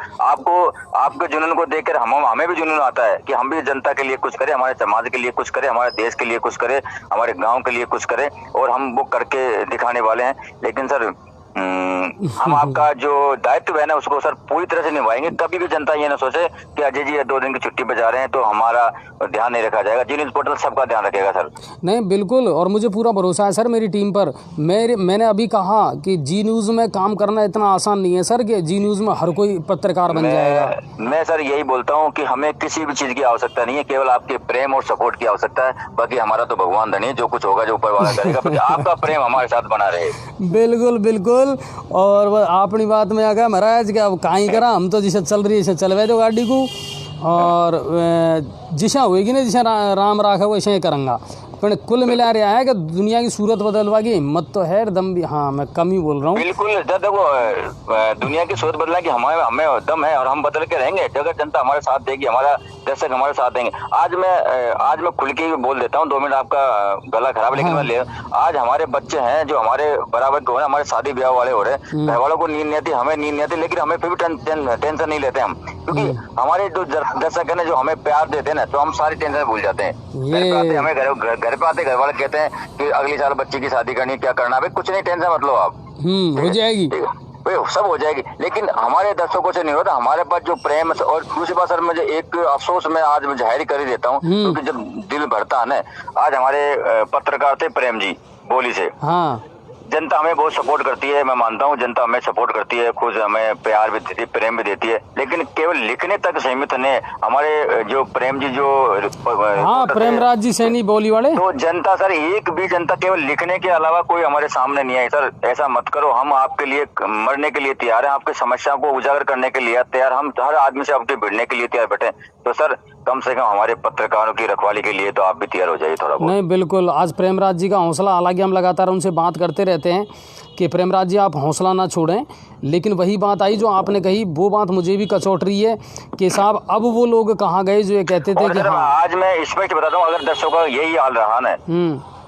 आपके जुनून को देखकर हमें भी जुनून आता है कि हम भी जनता के लिए कुछ करें, हमारे समाज के लिए कुछ करें, हमारे देश के लिए कुछ करें, हमारे गाँव के लिए कुछ करें, और हम वो करके दिखाने वाले हैं। लेकिन सर हम आपका जो दायित्व है ना उसको सर पूरी तरह से निभाएंगे। कभी भी जनता ये ना सोचे कि अजय जी 2 दिन की छुट्टी पे जा रहे हैं तो हमारा ध्यान नहीं रखा जाएगा। जी न्यूज़ पोर्टल सबका ध्यान रखेगा सर। नहीं, बिल्कुल, और मुझे पूरा भरोसा है सर मेरी टीम पर। मैंने अभी कहा कि जी न्यूज़ में काम करना इतना आसान नहीं है सर, कि जी न्यूज़ में हर कोई पत्रकार बन जाएगा। मैं सर यही बोलता हूँ कि हमें किसी भी चीज की आवश्यकता नहीं है, केवल आपके प्रेम और सपोर्ट की आवश्यकता है। बाकी हमारा तो भगवान धनी, जो कुछ होगा जो ऊपर वाला करेगा, आपका प्रेम हमारे साथ बना रहे। बिल्कुल। और अपनी बात में आ गया महाराज कि अब कहीं करा, हम तो जिसे चल रही है चलवे दो गाड़ी को, और जिसे होएगी ना, जिसे राम राखा वैसे ही करूँगा। पर कुल मिला रहा है कि दुनिया की सूरत बदलवा की हिम्मत तो है, दम भी। हाँ, मैं कम ही बोल रहा हूँ। बिल्कुल, देखो दुनिया की सूरत बदलने की हमें दम है और हम बदल के रहेंगे। अगर जनता हमारे साथ देगी, हमारा दर्शक हमारे साथ देंगे। आज मैं खुल के बोल देता हूँ, 2 मिनट आपका गला खराब, लेकिन मैं आज हमारे बच्चे हैं जो हमारे बराबर के हो रहे हैं, हमारे शादी ब्याह वाले हो रहे हैं, घर वालों को नींद नहीं आती, हमें नींद नहीं आती, लेकिन हमें फिर भी टेंशन नहीं लेते हम, क्योंकि हमारे जो दर्शक है ना, जो हमें प्यार देते हैं ना, तो हम सारी टेंशन भूल जाते हैं। हमें घर पे आते घर वाले कहते हैं कि अगले साल बच्चे की शादी करनी, क्या करना। भाई कुछ नहीं, टेंशन मत लो आप, हो जाएगी, सब हो जाएगी। लेकिन हमारे दर्शकों से नहीं होता, हमारे पास जो प्रेम। और दूसरी बात सर, मुझे एक अफसोस मैं आज जाहिर कर ही देता हूँ, क्योंकि जब दिल भरता है ना, आज हमारे पत्रकार थे प्रेम जी बोली से। हाँ, जनता हमें बहुत सपोर्ट करती है, मैं मानता हूँ जनता हमें सपोर्ट करती है, खुद हमें प्यार भी देती है, प्रेम भी देती है, लेकिन केवल लिखने तक सीमित नहीं। हमारे जो प्रेम जी जो प्रेमराज जी सैनी बोली वाले, तो जनता सर, एक भी जनता केवल लिखने के अलावा कोई हमारे सामने नहीं आई। सर ऐसा मत करो, हम आपके लिए मरने के लिए तैयार है, आपकी समस्या को उजागर करने के लिए तैयार, हम हर आदमी से आपके भिड़ने के लिए तैयार बैठे। तो सर कम से कम हमारे पत्रकारों की रखवाली के लिए तो आप भी तैयार हो जाइए थोड़ा बहुत। नहीं, बिल्कुल। आज प्रेमराज जी का हौसला, हालांकि हम लगातार उनसे बात करते रहते हैं कि प्रेमराज जी आप हौसला ना छोड़ें, लेकिन वही बात आई जो आपने कही, वो बात मुझे भी कचोट रही है कि साहब अब वो लोग कहाँ गए जो ये कहते थे कि आज मैं स्पष्ट बताता हूँ, अगर दर्शकों का यही हाल रहा ना,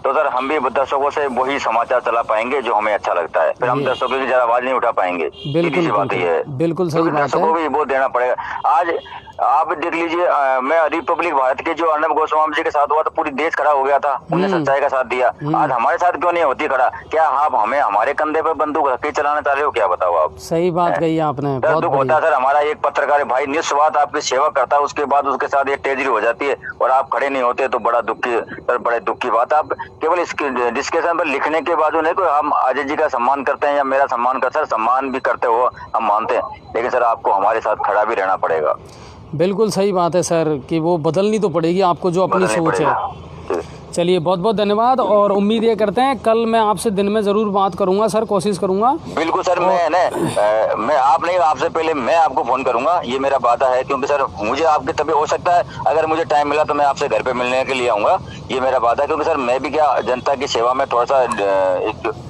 तो सर हम भी दर्शकों से वही समाचार चला पाएंगे जो हमें अच्छा लगता है, फिर हम दर्शकों की जरा आवाज नहीं उठा पाएंगे। बिल्कुल बात है, बिल्कुल सही बात है। दर्शकों को भी वो देना पड़ेगा। आज आप देख लीजिए, मैं रिपब्लिक भारत के जो अर्नब गोस्वामी जी के साथ हुआ तो पूरी देश खड़ा हो गया था, उन्हें सच्चाई का साथ दिया। आज हमारे साथ क्यों नहीं होती खड़ा? क्या आप हमें हमारे कंधे पे बंदूक रख के चलाना चाह रहे हो? क्या बताओ आप? सही बात कही आपने, बहुत दुख होता है सर। हमारा एक पत्रकार भाई निस्वार्थ आपकी सेवा करता है, उसके बाद उसके साथ एक ट्रेजेडी हो जाती है और आप खड़े नहीं होते, तो बड़ा दुख की बात। आप केवल इसके डिस्कशन पर लिखने के बाद नहीं, तो हम अजय जी का सम्मान करते हैं या मेरा सम्मान करते हैं, सम्मान भी करते हो, हम मानते हैं, लेकिन सर आपको हमारे साथ खड़ा भी रहना पड़ेगा। बिल्कुल सही बात है सर, कि वो बदलनी तो पड़ेगी आपको, जो अपनी सोच है। चलिए, बहुत बहुत धन्यवाद, और उम्मीद ये करते हैं कल मैं आपसे दिन में ज़रूर बात करूंगा सर, कोशिश करूंगा। बिल्कुल सर, मैं आप नहीं, आपसे पहले मैं आपको फ़ोन करूंगा, ये मेरा वादा है, क्योंकि सर मुझे आपके तभी हो सकता है, अगर मुझे टाइम मिला तो मैं आपसे घर पे मिलने के लिए आऊँगा, ये मेरा वादा है। क्योंकि सर मैं भी क्या जनता की सेवा में थोड़ा सा,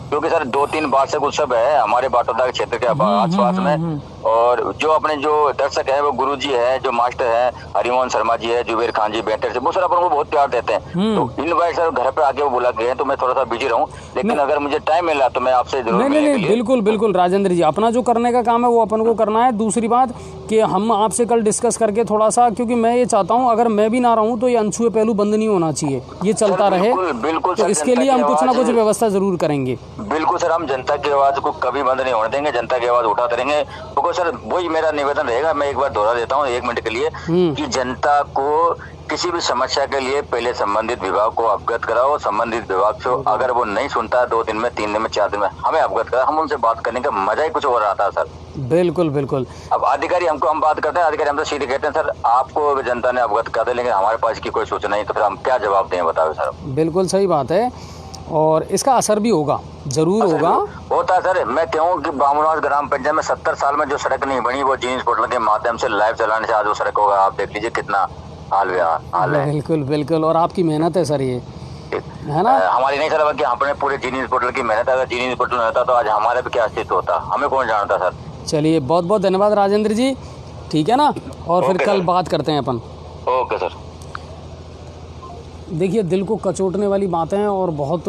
क्योंकि सर 2-3 वार्षिक उत्सव है हमारे बाटोदा क्षेत्र के आसपास में, और जो अपने जो दर्शक है वो गुरु जी है, जो मास्टर है हरिमोहन शर्मा जी है, जुबेर खान जी बेटर से, वो सर अपन को बहुत प्यार देते हैं। तो इन बार सर घर पे आके वो बुला गए हैं, तो मैं थोड़ा सा बिजी रहूं, लेकिन अगर मुझे टाइम मिला तो मैं आपसे जरूर नहीं, बिल्कुल बिल्कुल राजेंद्र जी, अपना जो करने का काम है वो अपन को करना है। दूसरी बात कि हम आपसे कल डिस्कस करके थोड़ा सा, क्योंकि मैं ये चाहता हूँ अगर मैं भी ना रहूँ तो ये अनछुए पहलू बंद नहीं होना चाहिए, ये चलता रहे। बिल्कुल, तो इसके लिए हम कुछ ना कुछ व्यवस्था जरूर करेंगे। बिल्कुल सर, हम जनता की आवाज को कभी बंद नहीं होने देंगे, जनता की आवाज उठाते रहेंगे। क्योंकि सर वही मेरा निवेदन रहेगा, मैं एक बार दोहरा देता हूँ 1 मिनट के लिए, कि जनता को किसी भी समस्या के लिए पहले संबंधित विभाग को अवगत कराओ। संबंधित विभाग से अगर वो नहीं सुनता है 2 दिन में, 3 दिन में, 4 दिन में, हमें अवगत करा, हम उनसे बात करने का मजा ही कुछ और आता है सर। बिल्कुल बिल्कुल। अब अधिकारी हमको, हम बात करते हैं, अधिकारी हम तो सीधे कहते हैं सर आपको जनता ने अवगत कर दे, लेकिन हमारे पास की कोई सूचना नहीं, तो फिर हम क्या जवाब दें बताओ सर? बिल्कुल सही बात है, और इसका असर भी होगा, जरूर होगा, होता है सर। मैं कहूँ कि बामुनास ग्राम पंचायत में 70 साल में जो सड़क नहीं बनी, वो जीन्स पोर्टल के माध्यम से लाइव चलाने से आज वो सड़क होगा। आप देख लीजिए कितना हाल है। बिल्कुल बिल्कुल, और आपकी मेहनत है सर, ये है ना, हमारी नहीं सर, कि अपने पूरे जीनीस पोर्टल की मेहनत है। अगर जीनीस पोर्टल नहीं होता तो आज हमारा भी क्या अस्तित्व होता, हमें कौन जानता सर। चलिए, बहुत बहुत धन्यवाद राजेंद्र जी, ठीक है ना, और फिर कल बात करते हैं अपन। Okay sir. देखिए, दिल को कचोटने वाली बातें हैं और बहुत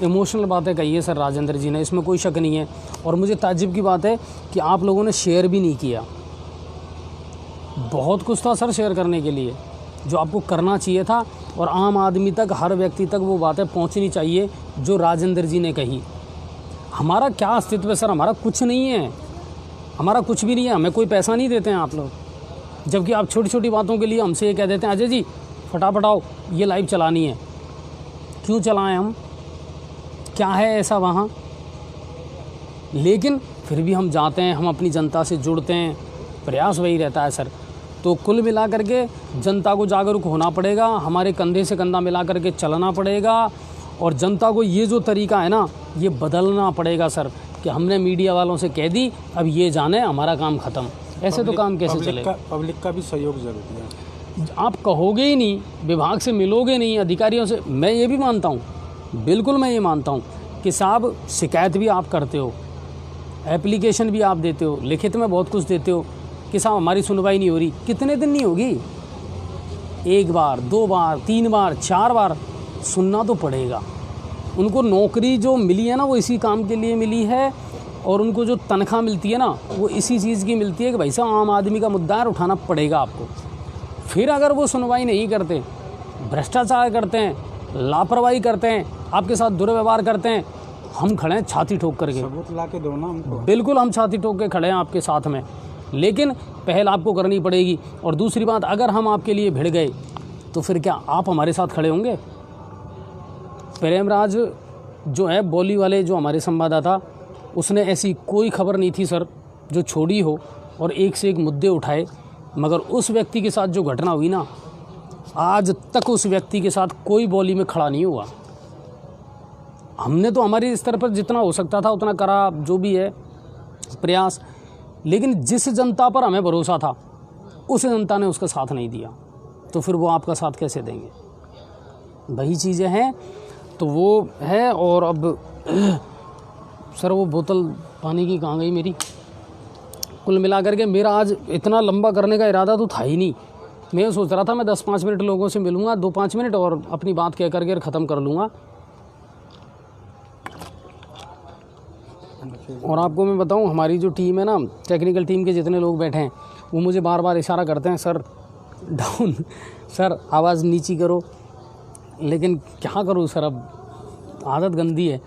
इमोशनल बातें कही है सर राजेंद्र जी ने, इसमें कोई शक नहीं है। और मुझे ताज्जुब की बात है कि आप लोगों ने शेयर भी नहीं किया। बहुत कुछ था सर शेयर करने के लिए, जो आपको करना चाहिए था, और आम आदमी तक, हर व्यक्ति तक वो बातें पहुंचनी चाहिए जो राजेंद्र जी ने कही। हमारा क्या अस्तित्व है सर? हमारा कुछ नहीं है, हमारा कुछ भी नहीं है, हमें कोई पैसा नहीं देते हैं आप लोग, जबकि आप छोटी छोटी बातों के लिए हमसे ये कह देते हैं, अजय जी फटाफट आओ, ये लाइव चलानी है। क्यों चलाएं हम? क्या है ऐसा वहाँ? लेकिन फिर भी हम जाते हैं, हम अपनी जनता से जुड़ते हैं, प्रयास वही रहता है सर। तो कुल मिला करके जनता को जागरूक होना पड़ेगा, हमारे कंधे से कंधा मिला करके चलना पड़ेगा, और जनता को ये जो तरीका है ना, ये बदलना पड़ेगा सर, कि हमने मीडिया वालों से कह दी, अब ये जाने हमारा काम ख़त्म। ऐसे तो काम कैसे चलेगा? पब्लिक का भी सहयोग जरूरी है। आप कहोगे ही नहीं, विभाग से मिलोगे नहीं, अधिकारियों से, मैं ये भी मानता हूँ, बिल्कुल मैं ये मानता हूँ कि साहब शिकायत भी आप करते हो, एप्लीकेशन भी आप देते हो, लिखित में बहुत कुछ देते हो कि साहब हमारी सुनवाई नहीं हो रही। कितने दिन नहीं होगी? 1 बार, 2 बार, 3 बार, 4 बार सुनना तो पड़ेगा। उनको नौकरी जो मिली है ना वो इसी काम के लिए मिली है, और उनको जो तनख्वाह मिलती है ना वो इसी चीज़ की मिलती है कि भाई साहब आम आदमी का मुद्दा है, उठाना पड़ेगा आपको। फिर अगर वो सुनवाई नहीं करते, भ्रष्टाचार करते हैं, लापरवाही करते हैं, आपके साथ दुर्व्यवहार करते हैं, हम खड़े हैं छाती ठोक करके। सबूत ला के दो ना हमको। बिल्कुल हम छाती ठोक के खड़े हैं आपके साथ में, लेकिन पहल आपको करनी पड़ेगी। और दूसरी बात, अगर हम आपके लिए भिड़ गए तो फिर क्या आप हमारे साथ खड़े होंगे? प्रेमराज जो है बोली वाले, जो हमारे संवाददाता, उसने ऐसी कोई खबर नहीं थी सर जो छोड़ी हो और एक से एक मुद्दे उठाए, मगर उस व्यक्ति के साथ जो घटना हुई ना, आज तक उस व्यक्ति के साथ कोई बोली में खड़ा नहीं हुआ। हमने तो हमारे स्तर पर जितना हो सकता था उतना करा, जो भी है प्रयास, लेकिन जिस जनता पर हमें भरोसा था उस जनता ने उसका साथ नहीं दिया, तो फिर वो आपका साथ कैसे देंगे? वही चीज़ें हैं, तो वो है। और अब सर वो बोतल पानी की कहाँ गई मेरी? कुल मिला करके मेरा आज इतना लंबा करने का इरादा तो था ही नहीं। मैं ये सोच रहा था मैं 10-5 मिनट लोगों से मिलूँगा, 2-5 मिनट, और अपनी बात कह करके ख़त्म कर लूँगा। और आपको मैं बताऊं, हमारी जो टीम है ना, टेक्निकल टीम के जितने लोग बैठे हैं, वो मुझे बार बार इशारा करते हैं, सर डाउन, सर आवाज़ नीची करो, लेकिन क्या करूं सर, अब आदत गंदी है।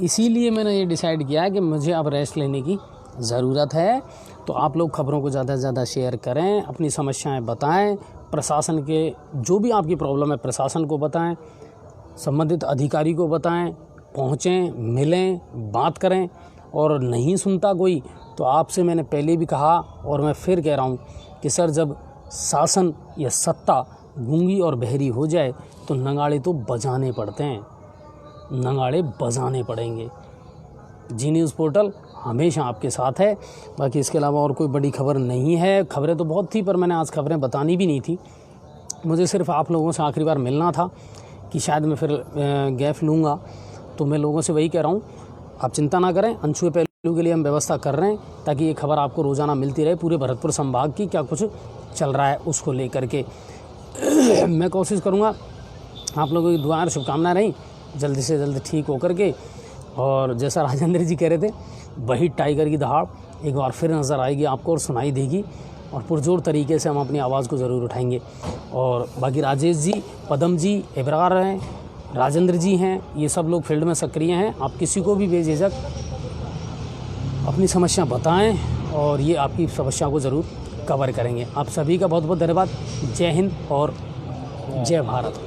इसीलिए मैंने ये डिसाइड किया है कि मुझे अब रेस्ट लेने की ज़रूरत है। तो आप लोग खबरों को ज़्यादा से ज़्यादा शेयर करें, अपनी समस्याएं बताएं, प्रशासन के जो भी आपकी प्रॉब्लम है प्रशासन को बताएं, संबंधित अधिकारी को बताएं, पहुँचें, मिलें, बात करें। और नहीं सुनता कोई तो आपसे मैंने पहले भी कहा और मैं फिर कह रहा हूँ कि सर जब शासन या सत्ता गूंगी और बहरी हो जाए तो नगाड़े तो बजाने पड़ते हैं, नगाड़े बजाने पड़ेंगे। जी न्यूज़ पोर्टल हमेशा आपके साथ है। बाकी इसके अलावा और कोई बड़ी खबर नहीं है। खबरें तो बहुत थी पर मैंने आज खबरें बतानी भी नहीं थी। मुझे सिर्फ आप लोगों से आखिरी बार मिलना था कि शायद मैं फिर गैप लूँगा, तो मैं लोगों से वही कह रहा हूँ, आप चिंता ना करें, अनछुए पहलू के लिए हम व्यवस्था कर रहे हैं ताकि ये खबर आपको रोज़ाना मिलती रहे, पूरे भरतपुर संभाग की क्या कुछ चल रहा है उसको लेकर के। मैं कोशिश करूँगा, आप लोगों की दुआ और शुभकामनाएं रहीं, जल्दी से जल्दी ठीक होकर के। और जैसा राजेंद्र जी कह रहे थे, वही टाइगर की दहाड़ एक बार फिर नज़र आएगी आपको और सुनाई देगी, और पुरजोर तरीके से हम अपनी आवाज़ को ज़रूर उठाएंगे। और बाकी राजेश जी, पदम जी, इब्रार हैं, राजेंद्र जी हैं, ये सब लोग फील्ड में सक्रिय हैं। आप किसी को भी बेझिझक अपनी समस्या बताएं और ये आपकी समस्या को ज़रूर कवर करेंगे। आप सभी का बहुत बहुत धन्यवाद। जय हिंद और जय भारत।